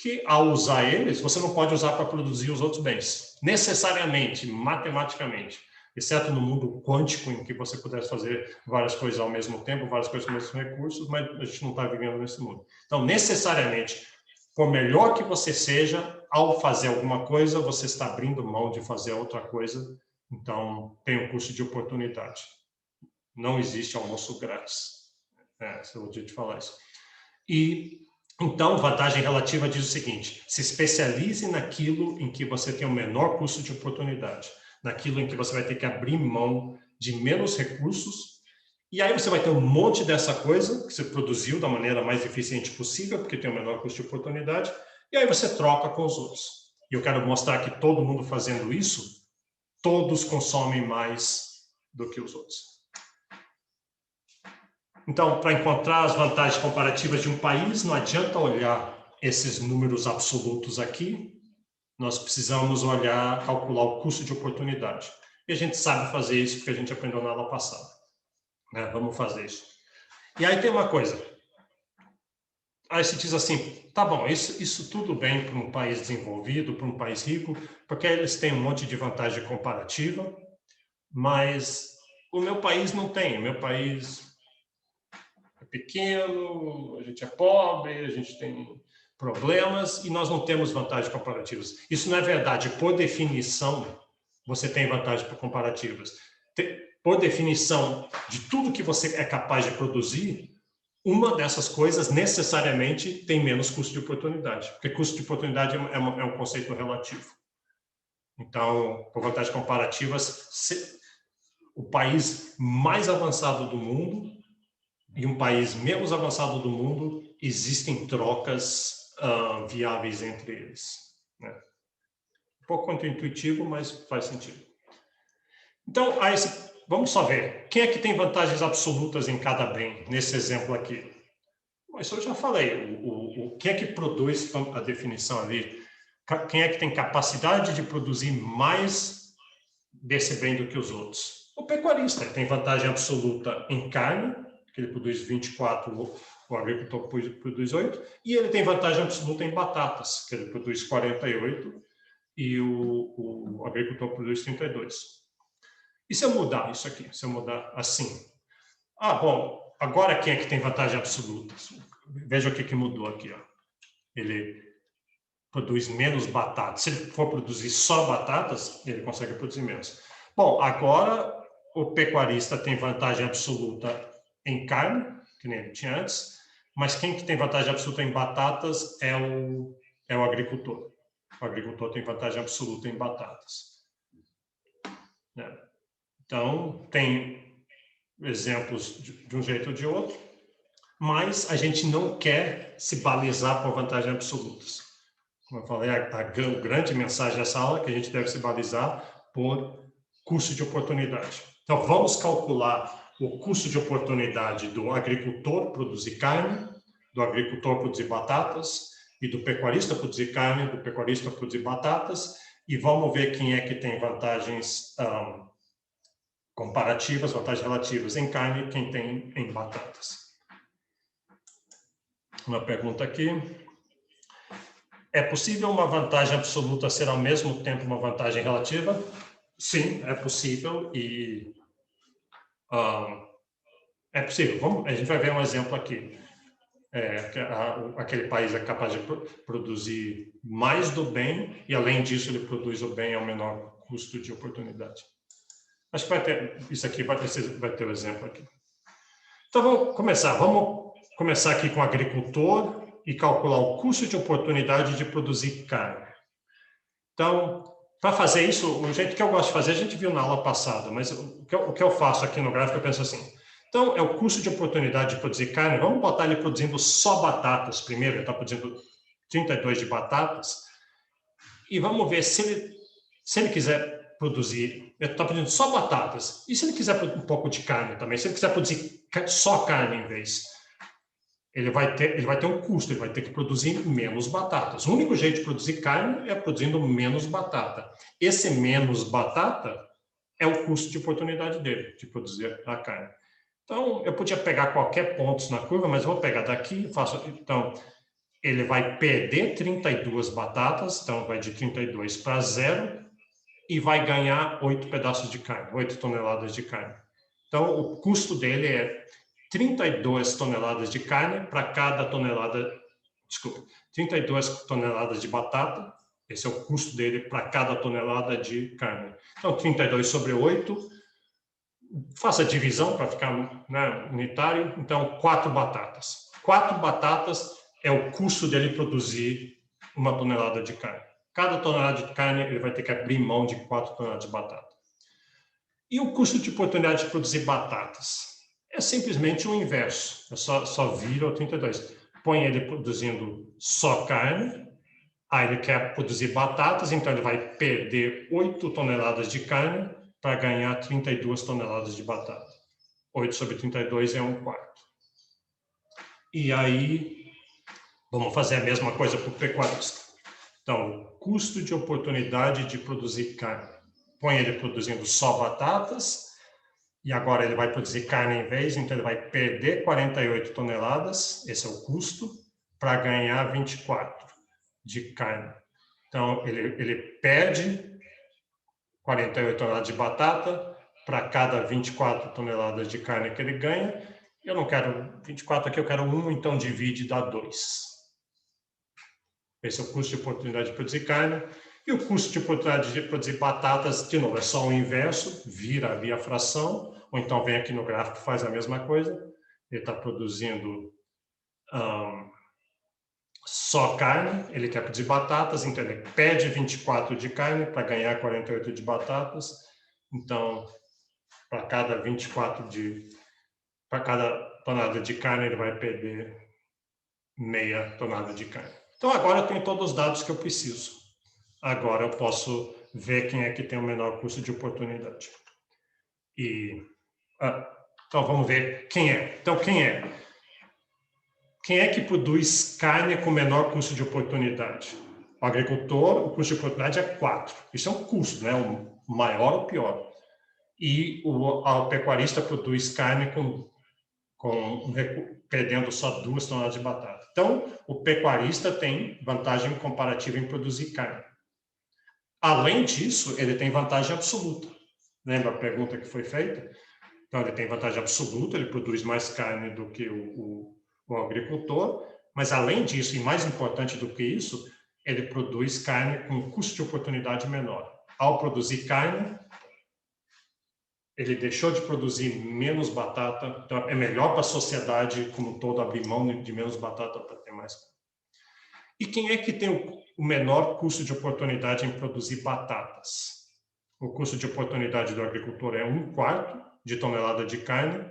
que ao usar eles, você não pode usar para produzir os outros bens. Necessariamente, matematicamente. Exceto no mundo quântico, em que você pudesse fazer várias coisas ao mesmo tempo, várias coisas com os mesmos recursos, mas a gente não está vivendo nesse mundo. Então, necessariamente, por melhor que você seja, ao fazer alguma coisa, você está abrindo mão de fazer outra coisa. Então, tem um custo de oportunidade. Não existe almoço grátis. Se eu vou te falar isso. E, então, vantagem relativa diz o seguinte, se especialize naquilo em que você tem o menor custo de oportunidade, naquilo em que você vai ter que abrir mão de menos recursos, e aí você vai ter um monte dessa coisa que você produziu da maneira mais eficiente possível, porque tem o menor custo de oportunidade, e aí você troca com os outros. E eu quero mostrar que todo mundo fazendo isso, todos consomem mais do que os outros. Então, para encontrar as vantagens comparativas de um país, não adianta olhar esses números absolutos aqui, nós precisamos calcular o custo de oportunidade. E a gente sabe fazer isso porque a gente aprendeu na aula passada. Né? Vamos fazer isso. E aí tem uma coisa. Aí se diz assim, tá bom, isso tudo bem para um país desenvolvido, para um país rico, porque eles têm um monte de vantagem comparativa, mas o meu país não tem. O meu país é pequeno, a gente é pobre, a gente tem problemas e nós não temos vantagens comparativas. Isso não é verdade. Por definição, você tem vantagens comparativas. Por definição, de tudo que você é capaz de produzir, uma dessas coisas necessariamente tem menos custo de oportunidade, porque custo de oportunidade é um conceito relativo. Então, por vantagens comparativas, o país mais avançado do mundo e um país menos avançado do mundo, existem trocas viáveis entre eles. Né? Um pouco contra-intuitivo, mas faz sentido. Então, vamos só ver. Quem é que tem vantagens absolutas em cada bem, nesse exemplo aqui? Isso eu já falei. Quem é que produz a definição ali? Quem é que tem capacidade de produzir mais desse bem do que os outros? O pecuarista tem vantagem absoluta em carne, que ele produz 24, o agricultor produz 8, e ele tem vantagem absoluta em batatas, que ele produz 48, e o agricultor produz 32. E se eu mudar isso aqui? Se eu mudar assim? Ah, bom, agora quem é que tem vantagem absoluta? Veja o que mudou aqui. Ó. Ele produz menos batatas. Se ele for produzir só batatas, ele consegue produzir menos. Bom, agora o pecuarista tem vantagem absoluta em carne, que nem ele tinha antes, mas quem que tem vantagem absoluta em batatas é o agricultor. O agricultor tem vantagem absoluta em batatas. Né? Então, tem exemplos de um jeito ou de outro, mas a gente não quer se balizar por vantagens absolutas. Como eu falei, a grande mensagem dessa aula é que a gente deve se balizar por custo de oportunidade. Então, vamos calcular o custo de oportunidade do agricultor produzir carne, do agricultor produzir batatas, e do pecuarista produzir carne, do pecuarista produzir batatas, e vamos ver quem é que tem vantagens comparativas, vantagens relativas em carne, quem tem em batatas. Uma pergunta aqui. É possível uma vantagem absoluta ser ao mesmo tempo uma vantagem relativa? Sim, é possível e é possível. A gente vai ver um exemplo aqui. Aquele país é capaz de produzir mais do bem e, além disso, ele produz o bem ao menor custo de oportunidade. Acho que vai ter isso aqui, vai ter o exemplo aqui. Então, vamos começar aqui com o agricultor e calcular o custo de oportunidade de produzir carne. Então, para fazer isso, o jeito que eu gosto de fazer, a gente viu na aula passada, mas o que eu faço aqui no gráfico, eu penso assim. Então, é o custo de oportunidade de produzir carne. Vamos botar ele produzindo só batatas primeiro. Ele está produzindo 32 de batatas. E vamos ver se ele quiser produzir... Ele está produzindo só batatas. E se ele quiser um pouco de carne também? Se ele quiser produzir só carne em vez... Ele vai ter um custo. Ele vai ter que produzir menos batatas. O único jeito de produzir carne é produzindo menos batata. Esse menos batata é o custo de oportunidade dele, de produzir a carne. Então, eu podia pegar qualquer ponto na curva, mas eu vou pegar daqui e faço... Então, ele vai perder 32 batatas, então vai de 32 para 0, e vai ganhar 8 pedaços de carne, 8 toneladas de carne. Então, o custo dele é 32 toneladas de carne para cada tonelada... Desculpa, 32 toneladas de batata, esse é o custo dele para cada tonelada de carne. Então, 32 sobre 8... Faça a divisão para ficar, né, unitário. Então, 4 batatas. 4 batatas é o custo dele produzir 1 tonelada de carne. Cada tonelada de carne, ele vai ter que abrir mão de 4 toneladas de batata. E o custo de oportunidade de produzir batatas? É simplesmente o inverso. É só vira o 32. Põe ele produzindo só carne. Aí ele quer produzir batatas, então ele vai perder 8 toneladas de carne para ganhar 32 toneladas de batata. 8 sobre 32 é 1/4. E aí, vamos fazer a mesma coisa para o pecuarista. Então, custo de oportunidade de produzir carne. Põe ele produzindo só batatas, e agora ele vai produzir carne em vez, então ele vai perder 48 toneladas, esse é o custo, para ganhar 24 de carne. Então, ele perde 48 toneladas de batata para cada 24 toneladas de carne que ele ganha. Eu não quero 24 aqui, eu quero 1, então divide e dá 2. Esse é o custo de oportunidade de produzir carne. E o custo de oportunidade de produzir batatas, de novo, é só o inverso, vira via fração, ou então vem aqui no gráfico e faz a mesma coisa. Ele está produzindo só carne, ele quer produzir batatas, então ele perde 24 de carne para ganhar 48 de batatas. Então, para cada tonelada de carne, ele vai perder meia tonelada de carne. Então, agora eu tenho todos os dados que eu preciso. Agora eu posso ver quem é que tem o menor custo de oportunidade. Então, vamos ver quem é. Então, quem é? Quem é que produz carne com menor custo de oportunidade? O agricultor, o custo de oportunidade é 4. Isso é um custo, né? O maior ou pior. E o pecuarista produz carne perdendo só 2 toneladas de batata. Então, o pecuarista tem vantagem comparativa em produzir carne. Além disso, ele tem vantagem absoluta. Lembra a pergunta que foi feita? Então, ele tem vantagem absoluta, ele produz mais carne do que o agricultor, mas além disso, e mais importante do que isso, ele produz carne com custo de oportunidade menor. Ao produzir carne, ele deixou de produzir menos batata, então é melhor para a sociedade como um todo abrir mão de menos batata para ter mais carne. E quem é que tem o menor custo de oportunidade em produzir batatas? O custo de oportunidade do agricultor é 1/4 de tonelada de carne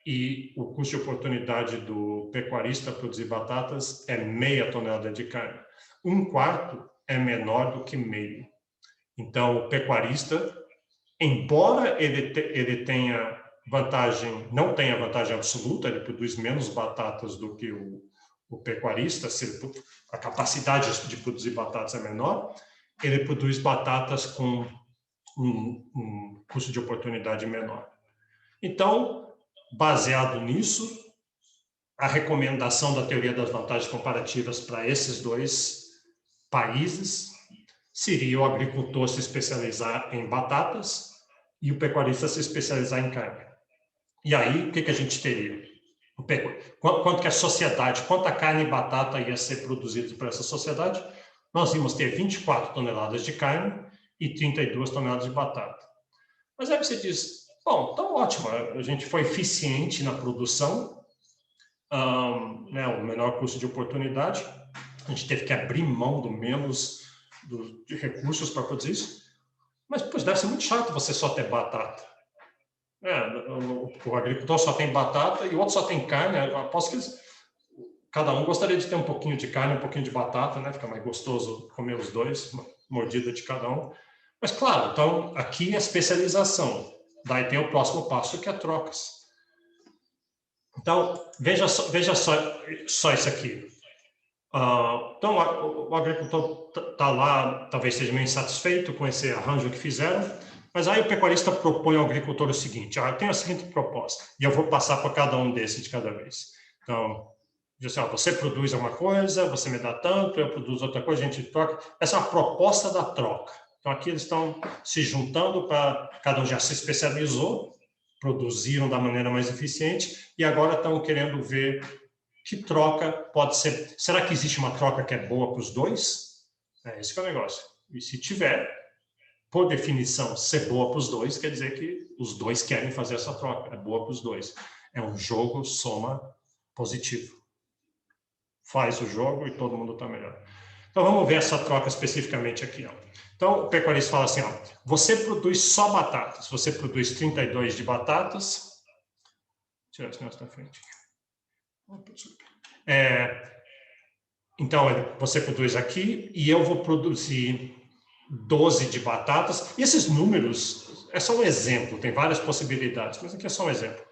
e o custo de oportunidade do pecuarista produzir batatas é meia tonelada de carne. 1/4 é menor do que meio. Então, o pecuarista, embora ele tenha vantagem, não tenha vantagem absoluta, ele produz menos batatas do que o pecuarista, a capacidade de produzir batatas é menor, ele produz batatas com um custo de oportunidade menor. Então, baseado nisso, a recomendação da teoria das vantagens comparativas para esses dois países seria o agricultor se especializar em batatas e o pecuarista se especializar em carne. E aí, o que a gente teria? Quanto que a sociedade, quanta carne e batata ia ser produzida por essa sociedade? Nós íamos ter 24 toneladas de carne e 32 toneladas de batata. Mas aí você diz, bom, então ótimo, a gente foi eficiente na produção, né, o menor custo de oportunidade, a gente teve que abrir mão de recursos para produzir isso, mas pois, deve ser muito chato você só ter batata. O agricultor só tem batata e o outro só tem carne. Eu aposto que cada um gostaria de ter um pouquinho de carne, um pouquinho de batata, né? Fica mais gostoso comer os dois, uma mordida de cada um. Mas, claro, então, aqui é a especialização. Daí tem o próximo passo, que é trocas. Então, veja só isso aqui. Então, o agricultor está lá, talvez seja meio insatisfeito com esse arranjo que fizeram, mas aí o pecuarista propõe ao agricultor o seguinte, eu tenho a seguinte proposta, e eu vou passar por cada um desses de cada vez. Então, diz assim, você produz uma coisa, você me dá tanto, eu produzo outra coisa, a gente troca. Essa é a proposta da troca. Então, aqui eles estão se juntando para... Cada um já se especializou, produziram da maneira mais eficiente, e agora estão querendo ver que troca pode ser. Será que existe uma troca que é boa para os dois? Esse que é o negócio. E se tiver, por definição, ser boa para os dois, quer dizer que os dois querem fazer essa troca. É boa para os dois. É um jogo soma positivo. Faz o jogo e todo mundo está melhor. Então, vamos ver essa troca especificamente aqui. Então, o pecuarista fala assim, você produz só batatas. Você produz 32 de batatas. Vou tirar esse negócio da frente. Então, você produz aqui e eu vou produzir 12 de batatas. E esses números é só um exemplo, tem várias possibilidades, mas aqui é só um exemplo.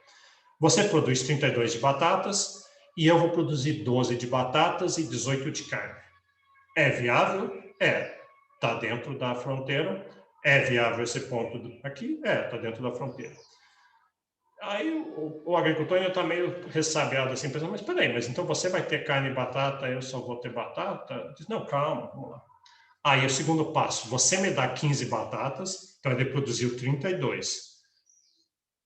Você produz 32 de batatas e eu vou produzir 12 de batatas e 18 de carne. É viável? É. Está dentro da fronteira. É viável esse ponto aqui? É, está dentro da fronteira. Aí o agricultor ainda está meio ressabiado assim, pensando, mas peraí, mas então você vai ter carne e batata, eu só vou ter batata? Diz, não, calma, vamos lá. Aí o segundo passo, você me dá 15 batatas, então ele produziu 32.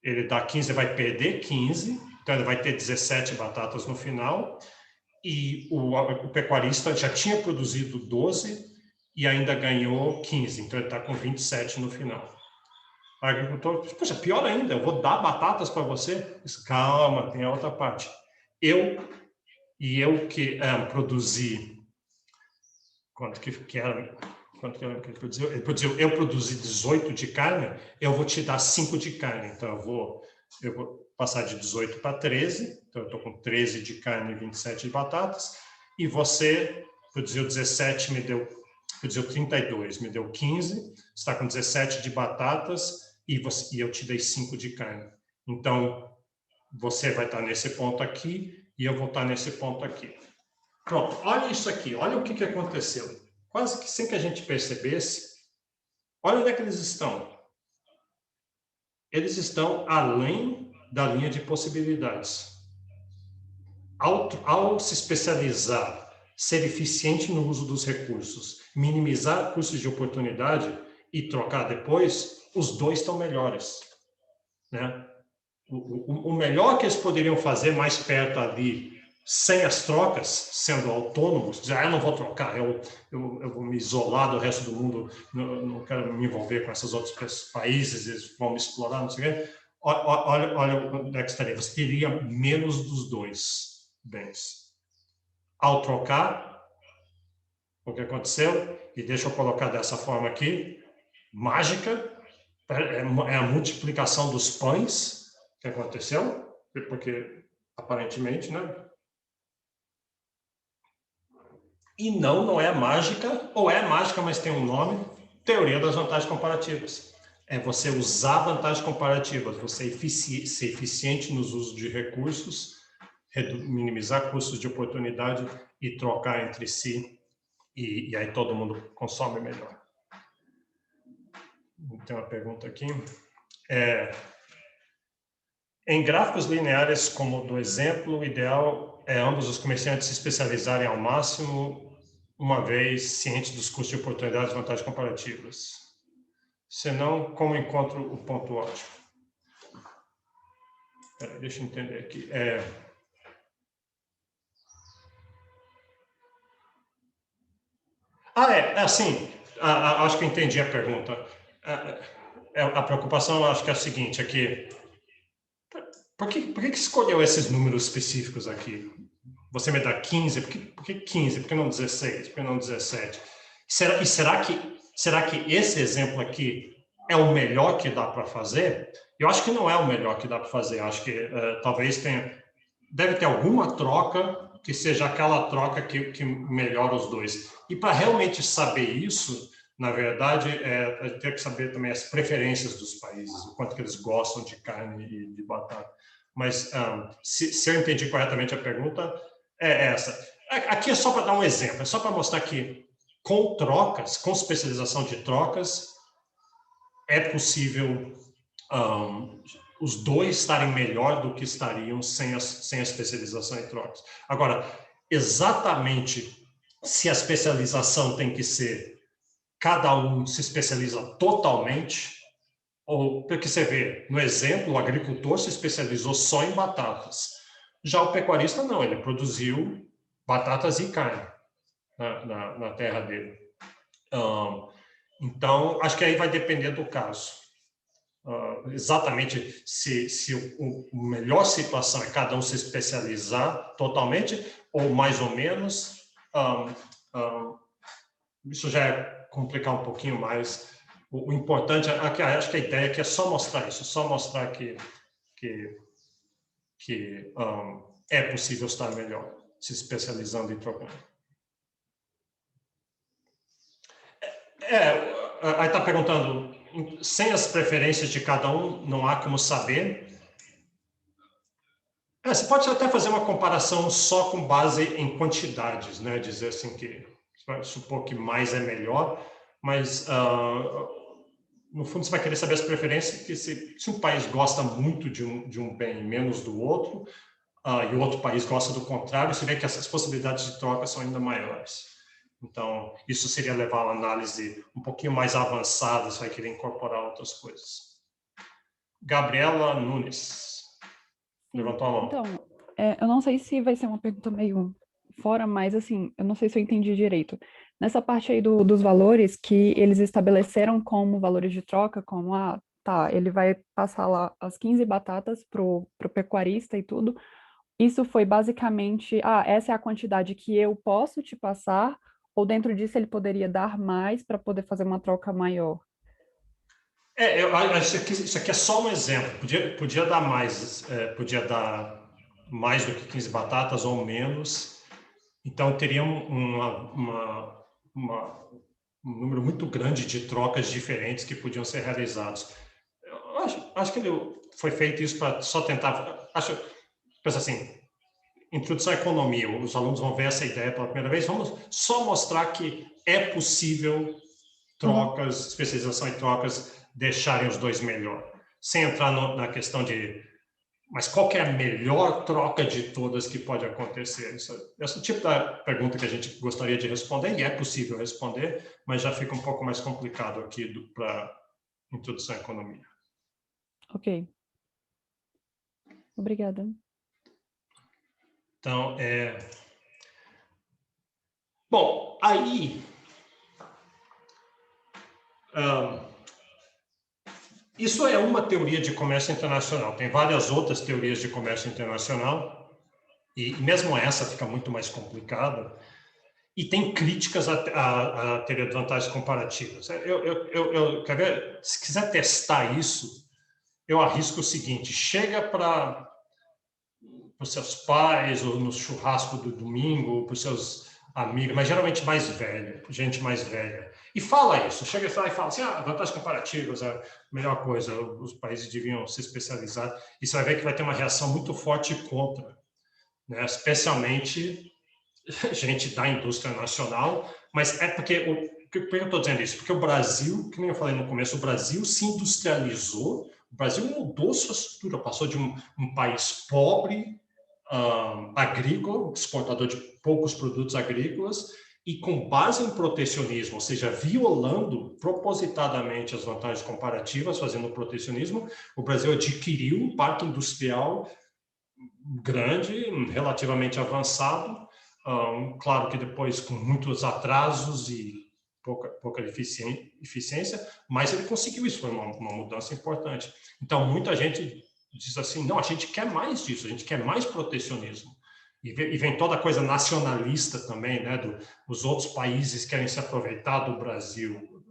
Ele dá 15, vai perder 15, então ele vai ter 17 batatas no final, e o pecuarista já tinha produzido 12 e ainda ganhou 15, então ele está com 27 no final. O agricultor, poxa, pior ainda, eu vou dar batatas para você? Diz, calma, tem a outra parte. Eu que produzi, quanto que ele produziu? Eu produzi 18 de carne, eu vou te dar 5 de carne. Então, eu vou passar de 18 para 13, então eu estou com 13 de carne e 27 de batatas, e você produziu 17, produziu 32, me deu 15, está com 17 de batatas, e eu te dei 5 de carne. Então, você vai estar nesse ponto aqui e eu vou estar nesse ponto aqui. Pronto, olha isso aqui, olha o que aconteceu. Quase que sem que a gente percebesse, olha onde é que eles estão. Eles estão além da linha de possibilidades. Ao se especializar, ser eficiente no uso dos recursos, minimizar custos de oportunidade e trocar depois, os dois estão melhores, né? O melhor que eles poderiam fazer mais perto ali, sem as trocas, sendo autônomos, dizer, eu não vou trocar, eu vou me isolar do resto do mundo, não quero me envolver com esses outros países, eles vão me explorar, não sei o quê. Olha onde é que estaria. Você teria menos dos dois bens. Ao trocar, o que aconteceu, e deixa eu colocar dessa forma aqui, mágica, é a multiplicação dos pães que aconteceu, porque aparentemente, né? E não é mágica, ou é mágica, mas tem um nome, teoria das vantagens comparativas. É você usar vantagens comparativas, você ser eficiente nos usos de recursos, minimizar custos de oportunidade e trocar entre si, e aí todo mundo consome melhor. Tem uma pergunta aqui. Em gráficos lineares, como do exemplo, o ideal é ambos os comerciantes se especializarem ao máximo, uma vez cientes dos custos de oportunidades e vantagens comparativas. Senão, como encontro o ponto ótimo? Deixa eu entender aqui. Assim, acho que eu entendi a pergunta. A preocupação, acho que é a seguinte, aqui. Por que escolheu esses números específicos aqui? Você me dá 15, por que 15? Por que não 16? Por que não 17? Será que esse exemplo aqui é o melhor que dá para fazer? Eu acho que não é o melhor que dá para fazer. Acho que talvez deve ter alguma troca que seja aquela troca que melhora os dois. E para realmente saber isso, na verdade, a gente tem que saber também as preferências dos países, o quanto que eles gostam de carne e de batata. Mas se eu entendi corretamente a pergunta, é essa. Aqui é só para dar um exemplo, é só para mostrar que com trocas, com especialização de trocas, é possível os dois estarem melhor do que estariam sem a especialização em trocas. Agora, exatamente se a especialização tem que ser cada um se especializa totalmente, ou porque você vê, no exemplo, o agricultor se especializou só em batatas. Já o pecuarista não, ele produziu batatas e carne na terra dele. Então, acho que aí vai depender do caso. Exatamente se a melhor situação é cada um se especializar totalmente, ou mais ou menos, isso já é complicar um pouquinho mais. O importante, acho que a ideia aqui é só mostrar isso, só mostrar que é possível estar melhor, se especializando e trocando. Aí está perguntando, sem as preferências de cada um, não há como saber? Você pode até fazer uma comparação só com base em quantidades, né? Dizer assim que, supor que mais é melhor, mas no fundo você vai querer saber as preferências, porque se um país gosta muito de um bem menos do outro, e o outro país gosta do contrário, você vê que essas possibilidades de troca são ainda maiores. Então, isso seria levar a uma análise um pouquinho mais avançada, você vai querer incorporar outras coisas. Gabriela Nunes levantou a mão. Então, eu não sei se vai ser uma pergunta meio fora, mas assim, eu não sei se eu entendi direito. Nessa parte aí dos valores que eles estabeleceram como valores de troca, como, ele vai passar lá as 15 batatas pro pecuarista e tudo, isso foi basicamente, essa é a quantidade que eu posso te passar, ou dentro disso ele poderia dar mais para poder fazer uma troca maior? Isso aqui é só um exemplo. Podia dar mais, podia dar mais do que 15 batatas ou menos. Então, teria um número muito grande de trocas diferentes que podiam ser realizadas. acho que ele foi feito isso para só tentar... Pensa assim, introdução à economia, os alunos vão ver essa ideia pela primeira vez, vamos só mostrar que é possível trocas, especialização e trocas, deixarem os dois melhor, sem entrar na questão de, mas qual que é a melhor troca de todas que pode acontecer? Esse é o tipo da pergunta que a gente gostaria de responder, e é possível responder, mas já fica um pouco mais complicado aqui para introdução à economia. Ok. Obrigada. Então, bom, aí... isso é uma teoria de comércio internacional. Tem várias outras teorias de comércio internacional, e mesmo essa fica muito mais complicada. E tem críticas à teoria de vantagens comparativas. Quer ver? Se quiser testar isso, eu arrisco o seguinte: chega para os seus pais, ou no churrasco do domingo, para os seus amigos, mas geralmente mais velha, gente mais velha, e fala isso. Chega e fala assim: vantagens comparativas é a melhor coisa, os países deviam se especializar. E você vai ver que vai ter uma reação muito forte contra, né? Especialmente gente da indústria nacional, mas é porque... Por que eu estou dizendo isso? Porque o Brasil, que nem eu falei no começo, o Brasil se industrializou, o Brasil mudou sua estrutura, passou de um país pobre, agrícola, exportador de poucos produtos agrícolas, e com base em protecionismo, ou seja, violando propositadamente as vantagens comparativas, fazendo protecionismo, o Brasil adquiriu um parque industrial grande, relativamente avançado, claro que depois com muitos atrasos e pouca eficiência, mas ele conseguiu isso, foi uma mudança importante. Então, muita gente diz assim, não, a gente quer mais disso, a gente quer mais protecionismo. E vem toda a coisa nacionalista também, né? Os outros países querem se aproveitar do Brasil,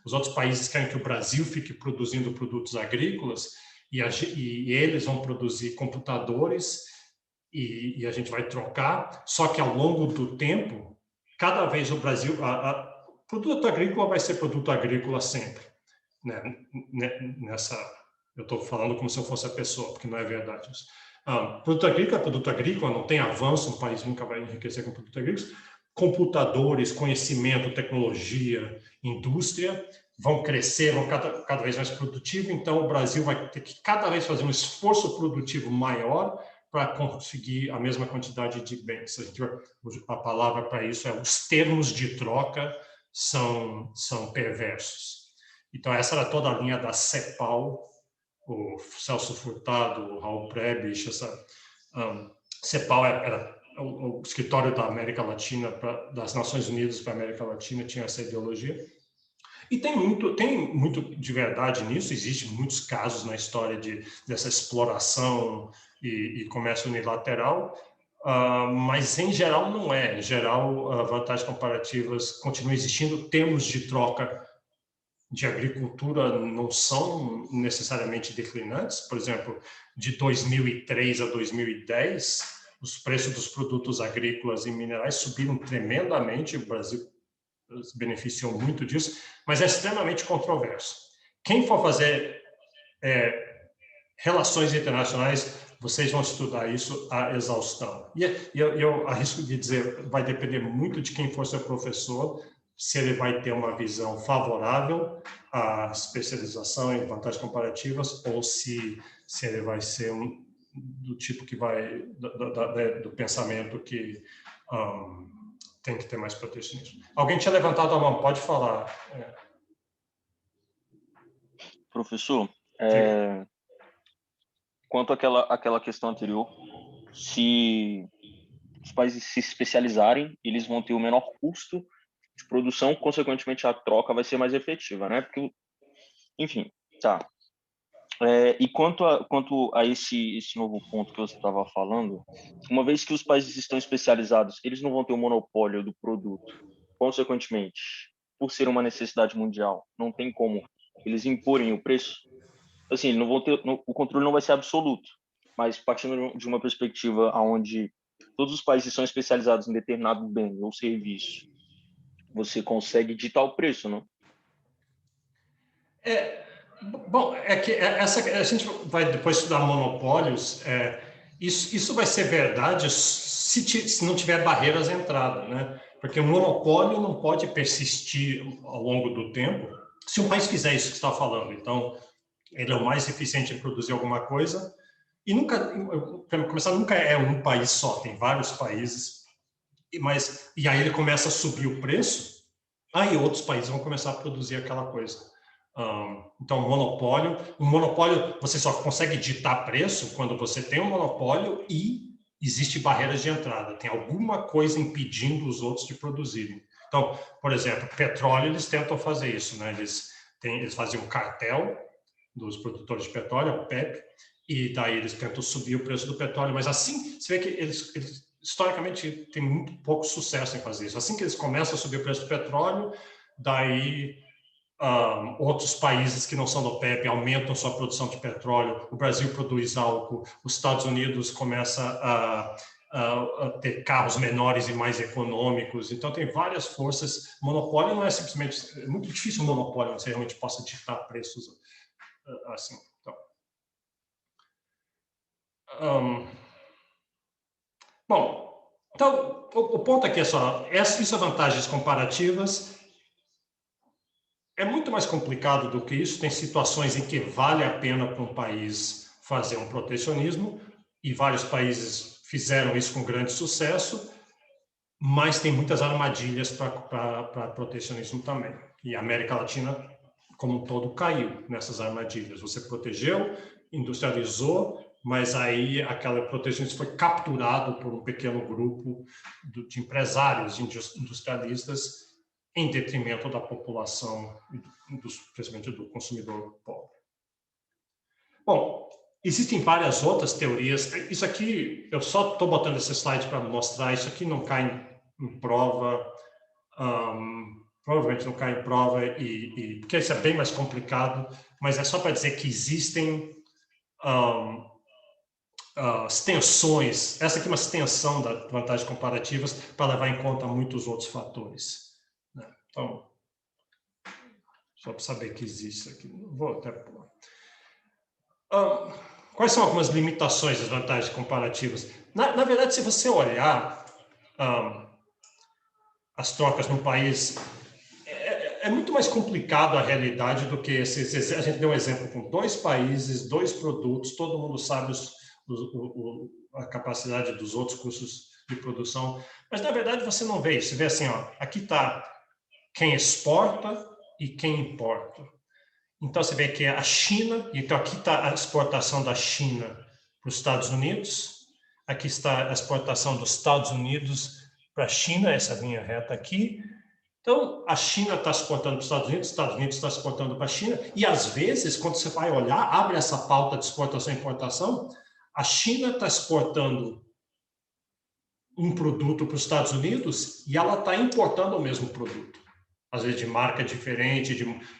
os outros países querem que o Brasil fique produzindo produtos agrícolas, e eles vão produzir computadores, e a gente vai trocar, só que ao longo do tempo, cada vez o Brasil... produto agrícola vai ser produto agrícola sempre, né? Eu estou falando como se eu fosse a pessoa, porque não é verdade isso. Produto agrícola é produto agrícola, não tem avanço, um país nunca vai enriquecer com produto agrícola. Computadores, conhecimento, tecnologia, indústria vão crescer, vão cada vez mais produtivo, então o Brasil vai ter que cada vez fazer um esforço produtivo maior para conseguir a mesma quantidade de bens. A palavra para isso é os termos de troca são perversos. Então, essa era toda a linha da CEPAL, o Celso Furtado, o Raul Prebisch, CEPAL era o escritório da América Latina, das Nações Unidas para a América Latina, tinha essa ideologia. E tem muito de verdade nisso, existem muitos casos na história dessa exploração e comércio unilateral, mas em geral não é. Em geral, vantagens comparativas continuam existindo, termos de troca de agricultura não são necessariamente declinantes. Por exemplo, de 2003 a 2010, os preços dos produtos agrícolas e minerais subiram tremendamente, o Brasil se beneficiou muito disso, mas é extremamente controverso. Quem for fazer relações internacionais, vocês vão estudar isso à exaustão. E eu arrisco de dizer, vai depender muito de quem for seu professor, se ele vai ter uma visão favorável à especialização em vantagens comparativas ou se ele vai ser do tipo que vai, do pensamento que tem que ter mais protecionismo. Alguém tinha levantado a mão, pode falar. Professor, quanto àquela questão anterior, se os países se especializarem, eles vão ter o menor custo de produção, consequentemente a troca vai ser mais efetiva, né? Porque, enfim, tá. E quanto a esse novo ponto que você estava falando, uma vez que os países estão especializados, eles não vão ter o monopólio do produto. Consequentemente, por ser uma necessidade mundial, não tem como eles imporem o preço. Assim, não vão ter, o controle não vai ser absoluto, mas partindo de uma perspectiva onde todos os países são especializados em determinado bem ou serviço, você consegue ditar o preço, não? Bom, é que a gente vai depois estudar monopólios. Isso vai ser verdade se não tiver barreiras à entrada, né? Porque o monopólio não pode persistir ao longo do tempo se um país fizer isso que você está falando. Então, ele é o mais eficiente em produzir alguma coisa e nunca, para começar, nunca é um país só, tem vários países, e aí ele começa a subir o preço, aí outros países vão começar a produzir aquela coisa. Então, um monopólio, você só consegue ditar preço quando você tem um monopólio e existe barreiras de entrada, tem alguma coisa impedindo os outros de produzirem. Então, por exemplo, petróleo, eles tentam fazer isso, né? Eles fazem um cartel dos produtores de petróleo, o PEP, e daí eles tentam subir o preço do petróleo, mas assim, você vê que eles historicamente têm muito pouco sucesso em fazer isso. Assim que eles começam a subir o preço do petróleo, daí outros países que não são do PEP aumentam sua produção de petróleo, o Brasil produz álcool, os Estados Unidos começa a ter carros menores e mais econômicos, então tem várias forças. Monopólio não é simplesmente, é muito difícil um monopólio, você realmente possa ditar preços assim. Bom, então o ponto aqui é só, essas vantagens comparativas é muito mais complicado do que isso. Tem situações em que vale a pena para um país fazer um protecionismo, e vários países fizeram isso com grande sucesso, mas tem muitas armadilhas para protecionismo também. E a América Latina, como um todo, caiu nessas armadilhas. Você protegeu, industrializou, mas aí aquele protecionismo foi capturado por um pequeno grupo de empresários, de industrialistas, em detrimento da população, principalmente do consumidor pobre. Bom, existem várias outras teorias. Isso aqui, eu só estou botando esse slide para mostrar, isso aqui não cai em prova, provavelmente não cai em prova, porque isso é bem mais complicado, mas é só para dizer que existem extensões, essa aqui é uma extensão das vantagens comparativas para levar em conta muitos outros fatores. Então, só para saber que existe aqui. Vou até pôr. Quais são algumas limitações das vantagens comparativas? Na verdade, se você olhar as trocas no país, é muito mais complicado a realidade do que a gente deu um exemplo com 2 países, 2 produtos, todo mundo sabe a capacidade dos outros custos de produção, mas na verdade você não vê isso. Você vê assim, ó, aqui está quem exporta e quem importa. Então, você vê que é a China, então aqui está a exportação da China para os Estados Unidos, aqui está a exportação dos Estados Unidos para a China, essa linha reta aqui. Então, a China está exportando para os Estados Unidos está exportando para a China, e às vezes, quando você vai olhar, abre essa pauta de exportação e importação, a China está exportando um produto para os Estados Unidos e ela está importando o mesmo produto. Às vezes de marca diferente.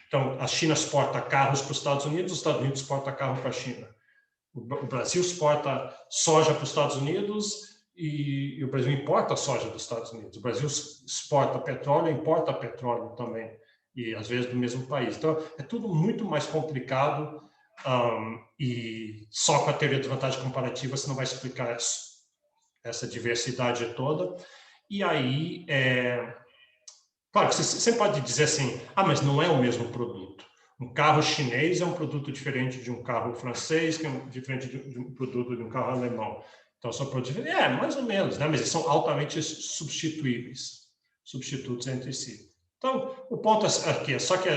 Então, a China exporta carros para os Estados Unidos exporta carro para a China. O Brasil exporta soja para os Estados Unidos e o Brasil importa soja dos Estados Unidos. O Brasil exporta petróleo, importa petróleo também, e às vezes do mesmo país. Então, é tudo muito mais complicado, e só com a teoria de vantagem comparativa você não vai explicar essa diversidade toda. E aí, claro, você pode dizer assim, mas não é o mesmo produto. Um carro chinês é um produto diferente de um carro francês, que é diferente de um produto de um carro alemão. Então, são produtos diferentes. Mais ou menos, né? Mas eles são altamente substituíveis, substitutos entre si. Então, o ponto aqui é só que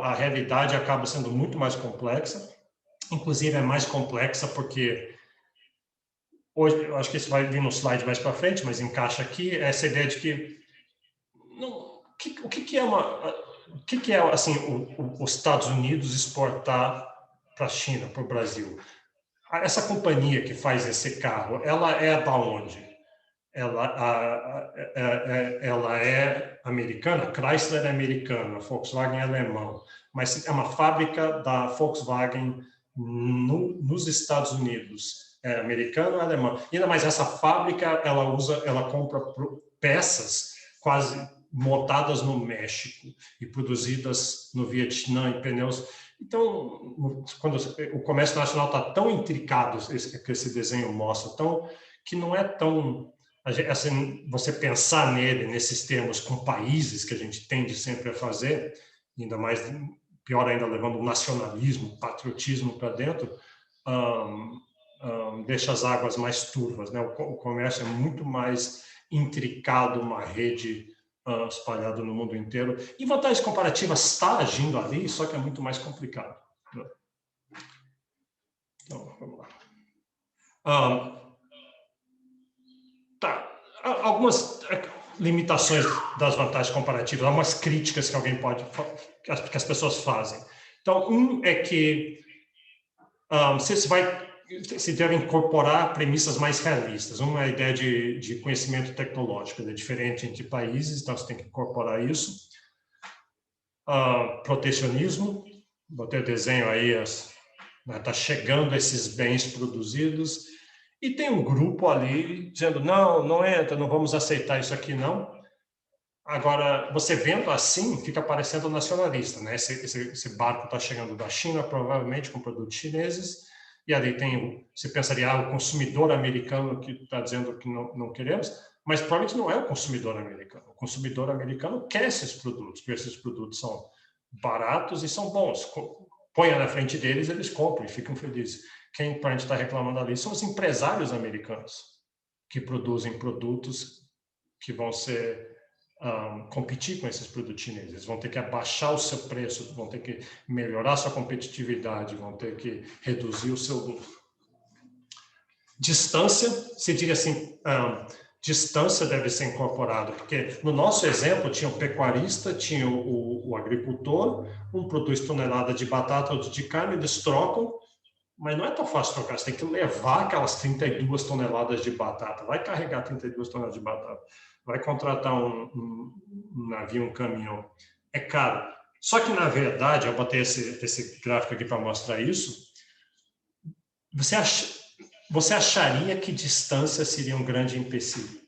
a realidade acaba sendo muito mais complexa, inclusive é mais complexa porque hoje, eu acho que isso vai vir no slide mais para frente, mas encaixa aqui, essa ideia de que o que é assim os Estados Unidos exportar para a China, para o Brasil? Essa companhia que faz esse carro, ela é da onde? Ela é americana, Chrysler é americana, Volkswagen é alemão, mas é uma fábrica da Volkswagen nos Estados Unidos. É americana ou alemã? E ainda mais essa fábrica, ela compra peças quase montadas no México e produzidas no Vietnã, em pneus. Então, quando o comércio nacional está tão intricado, que esse desenho mostra, que não é tão... Assim, você pensar nele, nesses termos, com países que a gente tende sempre a fazer, ainda mais, pior ainda, levando o nacionalismo, o patriotismo para dentro, deixa as águas mais turvas, né? O comércio é muito mais intricado, uma rede espalhada no mundo inteiro. E vantagens comparativas está agindo ali, só que é muito mais complicado. Então, vamos lá. Algumas limitações das vantagens comparativas, algumas críticas que que as pessoas fazem. Então, é que se deve incorporar premissas mais realistas. Uma é a ideia de conhecimento tecnológico, é diferente entre países, então você tem que incorporar isso. Protecionismo, botei o desenho aí, está chegando esses bens produzidos, e tem um grupo ali dizendo, não entra, não vamos aceitar isso aqui, não. Agora, você vendo assim, fica parecendo nacionalista, né? Esse barco está chegando da China, provavelmente com produtos chineses, e ali você pensaria, o consumidor americano que está dizendo que não queremos, mas provavelmente não é o consumidor americano. O consumidor americano quer esses produtos, porque esses produtos são baratos e são bons. Põe na frente deles, eles compram e ficam felizes. Quem a gente está reclamando ali são os empresários americanos que produzem produtos que vão competir com esses produtos chineses. Eles vão ter que abaixar o seu preço, vão ter que melhorar sua competitividade, vão ter que reduzir o seu lucro. Distância, se diria assim, distância deve ser incorporada, porque no nosso exemplo tinha o pecuarista, tinha o agricultor, um produz tonelada de batata, outro de carne, eles trocam, mas não é tão fácil trocar, você tem que levar aquelas 32 toneladas de batata, vai carregar 32 toneladas de batata, vai contratar um navio, um caminhão, é caro. Só que, na verdade, eu botei esse gráfico aqui para mostrar isso, você acharia que distância seria um grande empecilho,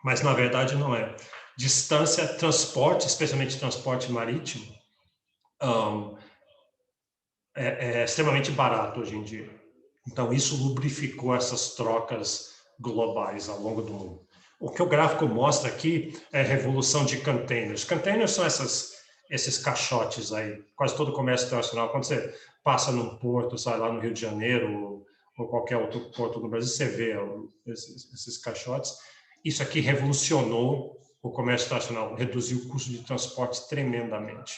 mas, na verdade, não é. Distância, transporte, especialmente transporte marítimo, é extremamente barato hoje em dia. Então, isso lubrificou essas trocas globais ao longo do mundo. O que o gráfico mostra aqui é a revolução de containers. Containers são esses caixotes aí, quase todo o comércio internacional. Quando você passa num porto, sai lá no Rio de Janeiro ou qualquer outro porto no Brasil, você vê esses caixotes. Isso aqui revolucionou o comércio internacional, reduziu o custo de transporte tremendamente.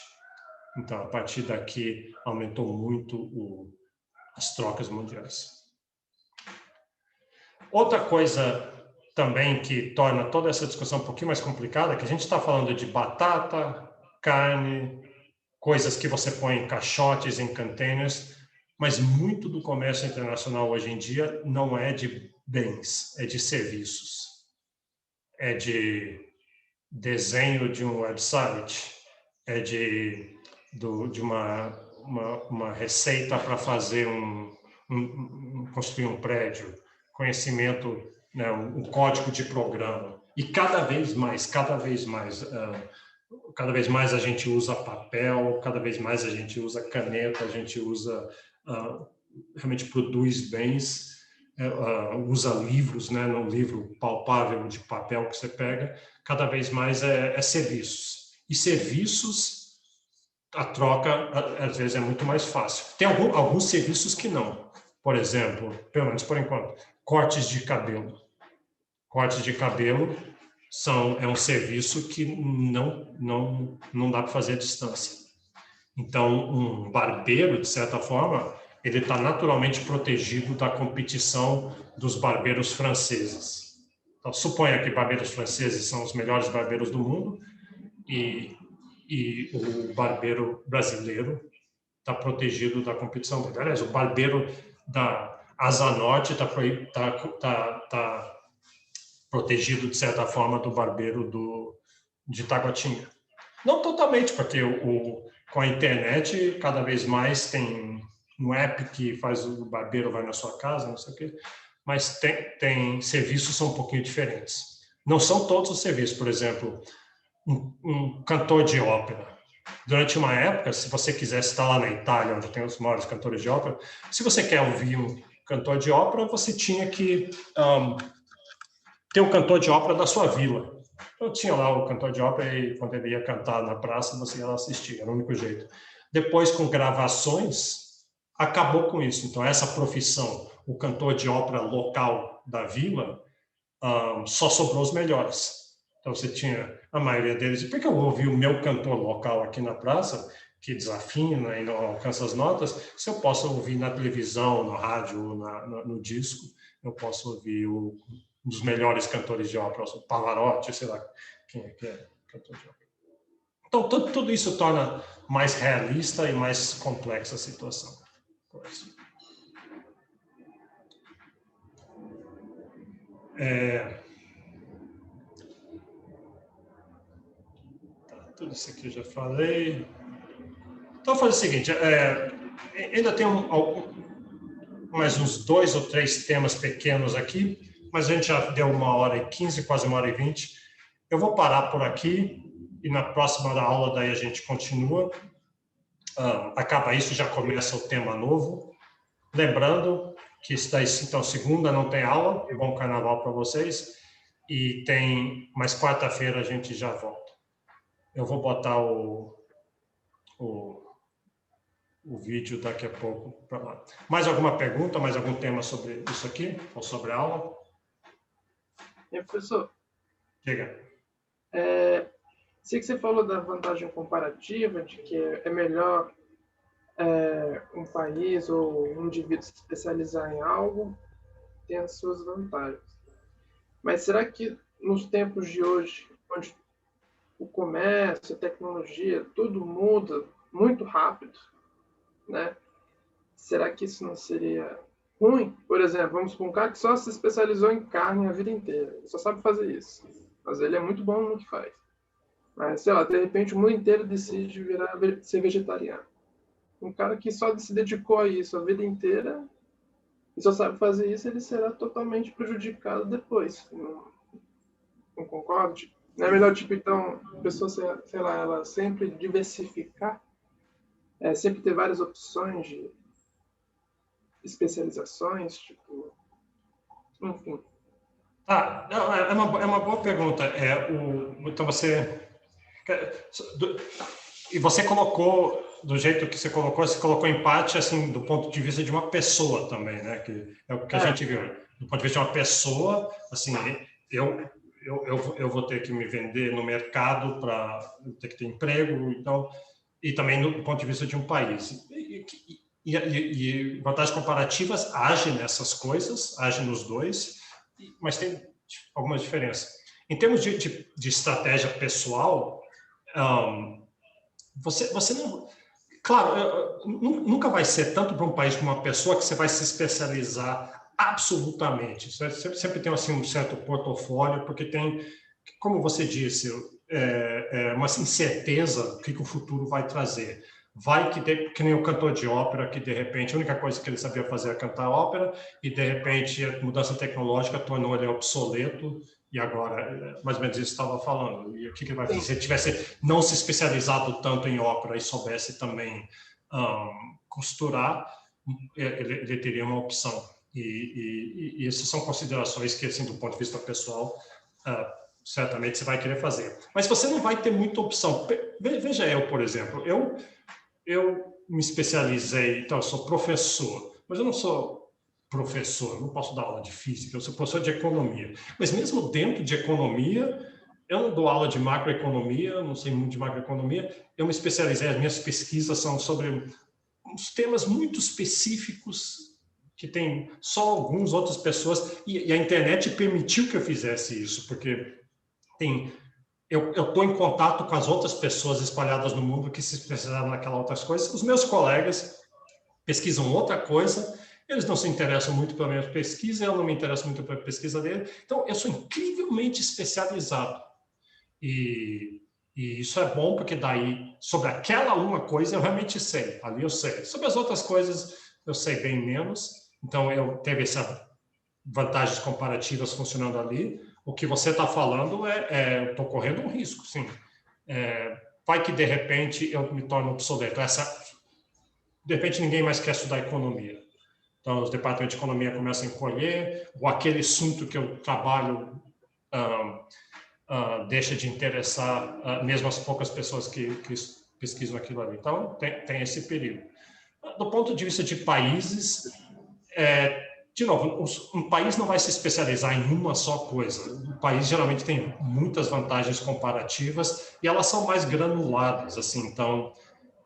Então, a partir daqui, aumentou muito as trocas mundiais. Outra coisa também que torna toda essa discussão um pouquinho mais complicada é que a gente está falando de batata, carne, coisas que você põe em caixotes, em containers, mas muito do comércio internacional hoje em dia não é de bens, é de serviços. É de desenho de um website, é de uma receita para fazer construir um prédio, conhecimento, né, um código de programa. E cada vez mais a gente usa papel, cada vez mais a gente usa caneta, a gente realmente produz bens, usa livros, né, no livro palpável de papel que você pega, cada vez mais é serviços. E serviços, a troca, às vezes, é muito mais fácil. Tem alguns serviços que não. Por exemplo, pelo menos por enquanto, cortes de cabelo. Cortes de cabelo é um serviço que não dá para fazer à distância. Então, um barbeiro, de certa forma, ele está naturalmente protegido da competição dos barbeiros franceses. Então, suponha que barbeiros franceses são os melhores barbeiros do mundo e o barbeiro brasileiro está protegido da competição. Aliás, o barbeiro da Asa Norte está protegido, de certa forma, do barbeiro de Taguatinga. Não totalmente, porque com a internet, cada vez mais tem um app que faz o barbeiro vai na sua casa, não sei o quê, mas tem serviços que são um pouquinho diferentes. Não são todos os serviços, por exemplo, um cantor de ópera. durante uma época, se você quisesse estar lá na Itália, onde tem os maiores cantores de ópera, se você quer ouvir um cantor de ópera, você tinha que ter um cantor de ópera da sua vila. Então, tinha lá o cantor de ópera e quando ele ia cantar na praça, você ia lá assistir, era o único jeito. Depois, com gravações, acabou com isso. Então, essa profissão, o cantor de ópera local da vila, só sobrou os melhores. Então, você tinha a maioria deles. Por que eu vou ouvir o meu cantor local aqui na praça, que desafina e não alcança as notas, se eu posso ouvir na televisão, no rádio, no disco, eu posso ouvir um dos melhores cantores de ópera, o Pavarotti, sei lá quem é que é cantor de ópera. Então, tudo isso torna mais realista e mais complexa a situação. Tudo isso aqui eu já falei. Então, vou fazer o seguinte, ainda tem mais uns 2 ou 3 temas pequenos aqui, mas a gente já deu 1h15, quase 1h20. Eu vou parar por aqui e na próxima aula daí a gente continua. Acaba isso, já começa o tema novo. Lembrando que isso daí, então, segunda não tem aula, bom carnaval para vocês, e tem, mas quarta-feira a gente já volta. Eu vou botar o vídeo daqui a pouco para lá. Mais alguma pergunta, mais algum tema sobre isso aqui, ou sobre a aula? Professor, Diga. sei que você falou da vantagem comparativa, de que é melhor um país ou um indivíduo se especializar em algo, tem as suas vantagens. Mas será que nos tempos de hoje, onde o comércio, a tecnologia, tudo muda muito rápido, né? Será que isso não seria ruim? Por exemplo, vamos para um cara que só se especializou em carne a vida inteira, ele só sabe fazer isso, mas ele é muito bom no que faz. Mas, sei lá, de repente o mundo inteiro decide ser vegetariano. Um cara que só se dedicou a isso a vida inteira e só sabe fazer isso, ele será totalmente prejudicado depois. Não concorda? Não é melhor, então, a pessoa, sei lá, ela sempre diversificar, sempre ter várias opções de especializações, enfim. É uma boa pergunta. Então, você colocou, do jeito que você colocou empate, assim, do ponto de vista de uma pessoa também, né? Que é o que a gente viu. Do ponto de vista de uma pessoa, assim, eu vou ter que me vender no mercado para ter que ter emprego, então, e também do ponto de vista de um país. E vantagens comparativas agem nessas coisas, agem nos dois, mas tem algumas diferenças. Em termos de estratégia pessoal, você não... Claro, nunca vai ser tanto para um país como uma pessoa que você vai se especializar absolutamente. Você sempre tem assim, um certo portfólio, porque tem, como você disse, uma incerteza do que o futuro vai trazer. Vai que nem o cantor de ópera, que de repente a única coisa que ele sabia fazer era cantar ópera, e de repente a mudança tecnológica tornou ele obsoleto, e agora, mais ou menos isso estava falando. E o que ele vai fazer? Se ele tivesse não se especializado tanto em ópera e soubesse também costurar, ele teria uma opção. E essas são considerações que, assim, do ponto de vista pessoal, certamente você vai querer fazer. Mas você não vai ter muita opção. Veja eu, por exemplo, eu me especializei, então eu sou professor, mas eu não sou professor, não posso dar aula de física, eu sou professor de economia. Mas mesmo dentro de economia, eu não dou aula de macroeconomia, não sei muito de macroeconomia, eu me especializei, as minhas pesquisas são sobre uns temas muito específicos que tem só algumas outras pessoas, e a internet permitiu que eu fizesse isso, porque eu estou em contato com as outras pessoas espalhadas no mundo que se especializaram naquelas outras coisas. Os meus colegas pesquisam outra coisa, eles não se interessam muito pela minha pesquisa, eu não me interesso muito pela pesquisa dele. Então, eu sou incrivelmente especializado. E isso é bom, porque daí, sobre aquela uma coisa, eu realmente sei. Ali eu sei. Sobre as outras coisas, eu sei bem menos. Então, eu teve essas vantagens comparativas funcionando ali. O que você está falando eu estou correndo um risco, sim. vai que de repente eu me torno obsoleto. De repente ninguém mais quer estudar economia. Então, os departamentos de economia começam a encolher, ou aquele assunto que eu trabalho deixa de interessar mesmo as poucas pessoas que pesquisam aquilo ali. Então, tem esse período. Do ponto de vista de países, de novo, um país não vai se especializar em uma só coisa. O país geralmente tem muitas vantagens comparativas e elas são mais granuladas. Assim, então,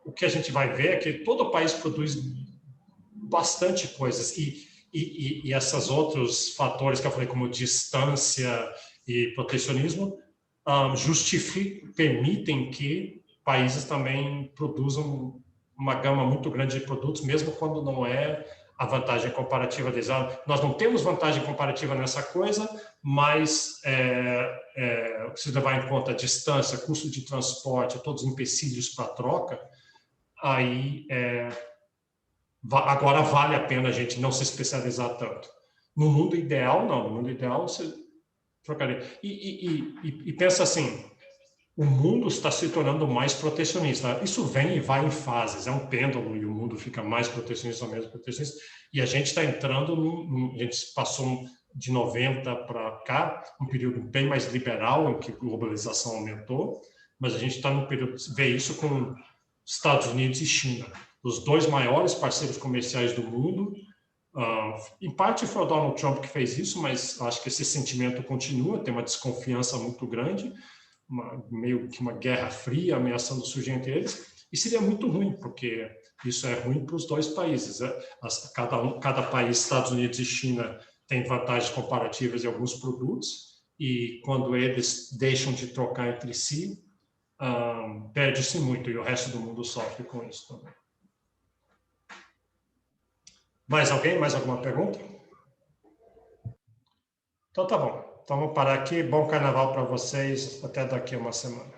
o que a gente vai ver é que todo país produz bastante coisas e esses outros fatores que eu falei, como distância e protecionismo, permitem que países também produzam uma gama muito grande de produtos, mesmo quando não é a vantagem comparativa deles. Nós não temos vantagem comparativa nessa coisa, mas se levar em conta a distância, custo de transporte, todos os empecilhos para troca, aí agora vale a pena a gente não se especializar tanto. No mundo ideal, não. No mundo ideal, você trocaria. E pensa assim, o mundo está se tornando mais protecionista. Isso vem e vai em fases, é um pêndulo e o mundo fica mais protecionista, menos protecionista. E a gente está entrando, a gente passou de 90 para cá, um período bem mais liberal, em que a globalização aumentou, mas a gente está no período, vê isso com Estados Unidos e China, os dois maiores parceiros comerciais do mundo. Em parte foi o Donald Trump que fez isso, mas acho que esse sentimento continua, tem uma desconfiança muito grande, meio que uma guerra fria ameaçando surgir entre eles, e seria muito ruim, porque isso é ruim para os dois países. Cada país, Estados Unidos e China, tem vantagens comparativas em alguns produtos, e quando eles deixam de trocar entre si, perde-se muito, e o resto do mundo sofre com isso também. Mais alguém? Mais alguma pergunta? Então tá bom. Então vamos parar aqui. Bom carnaval para vocês. Até daqui a uma semana.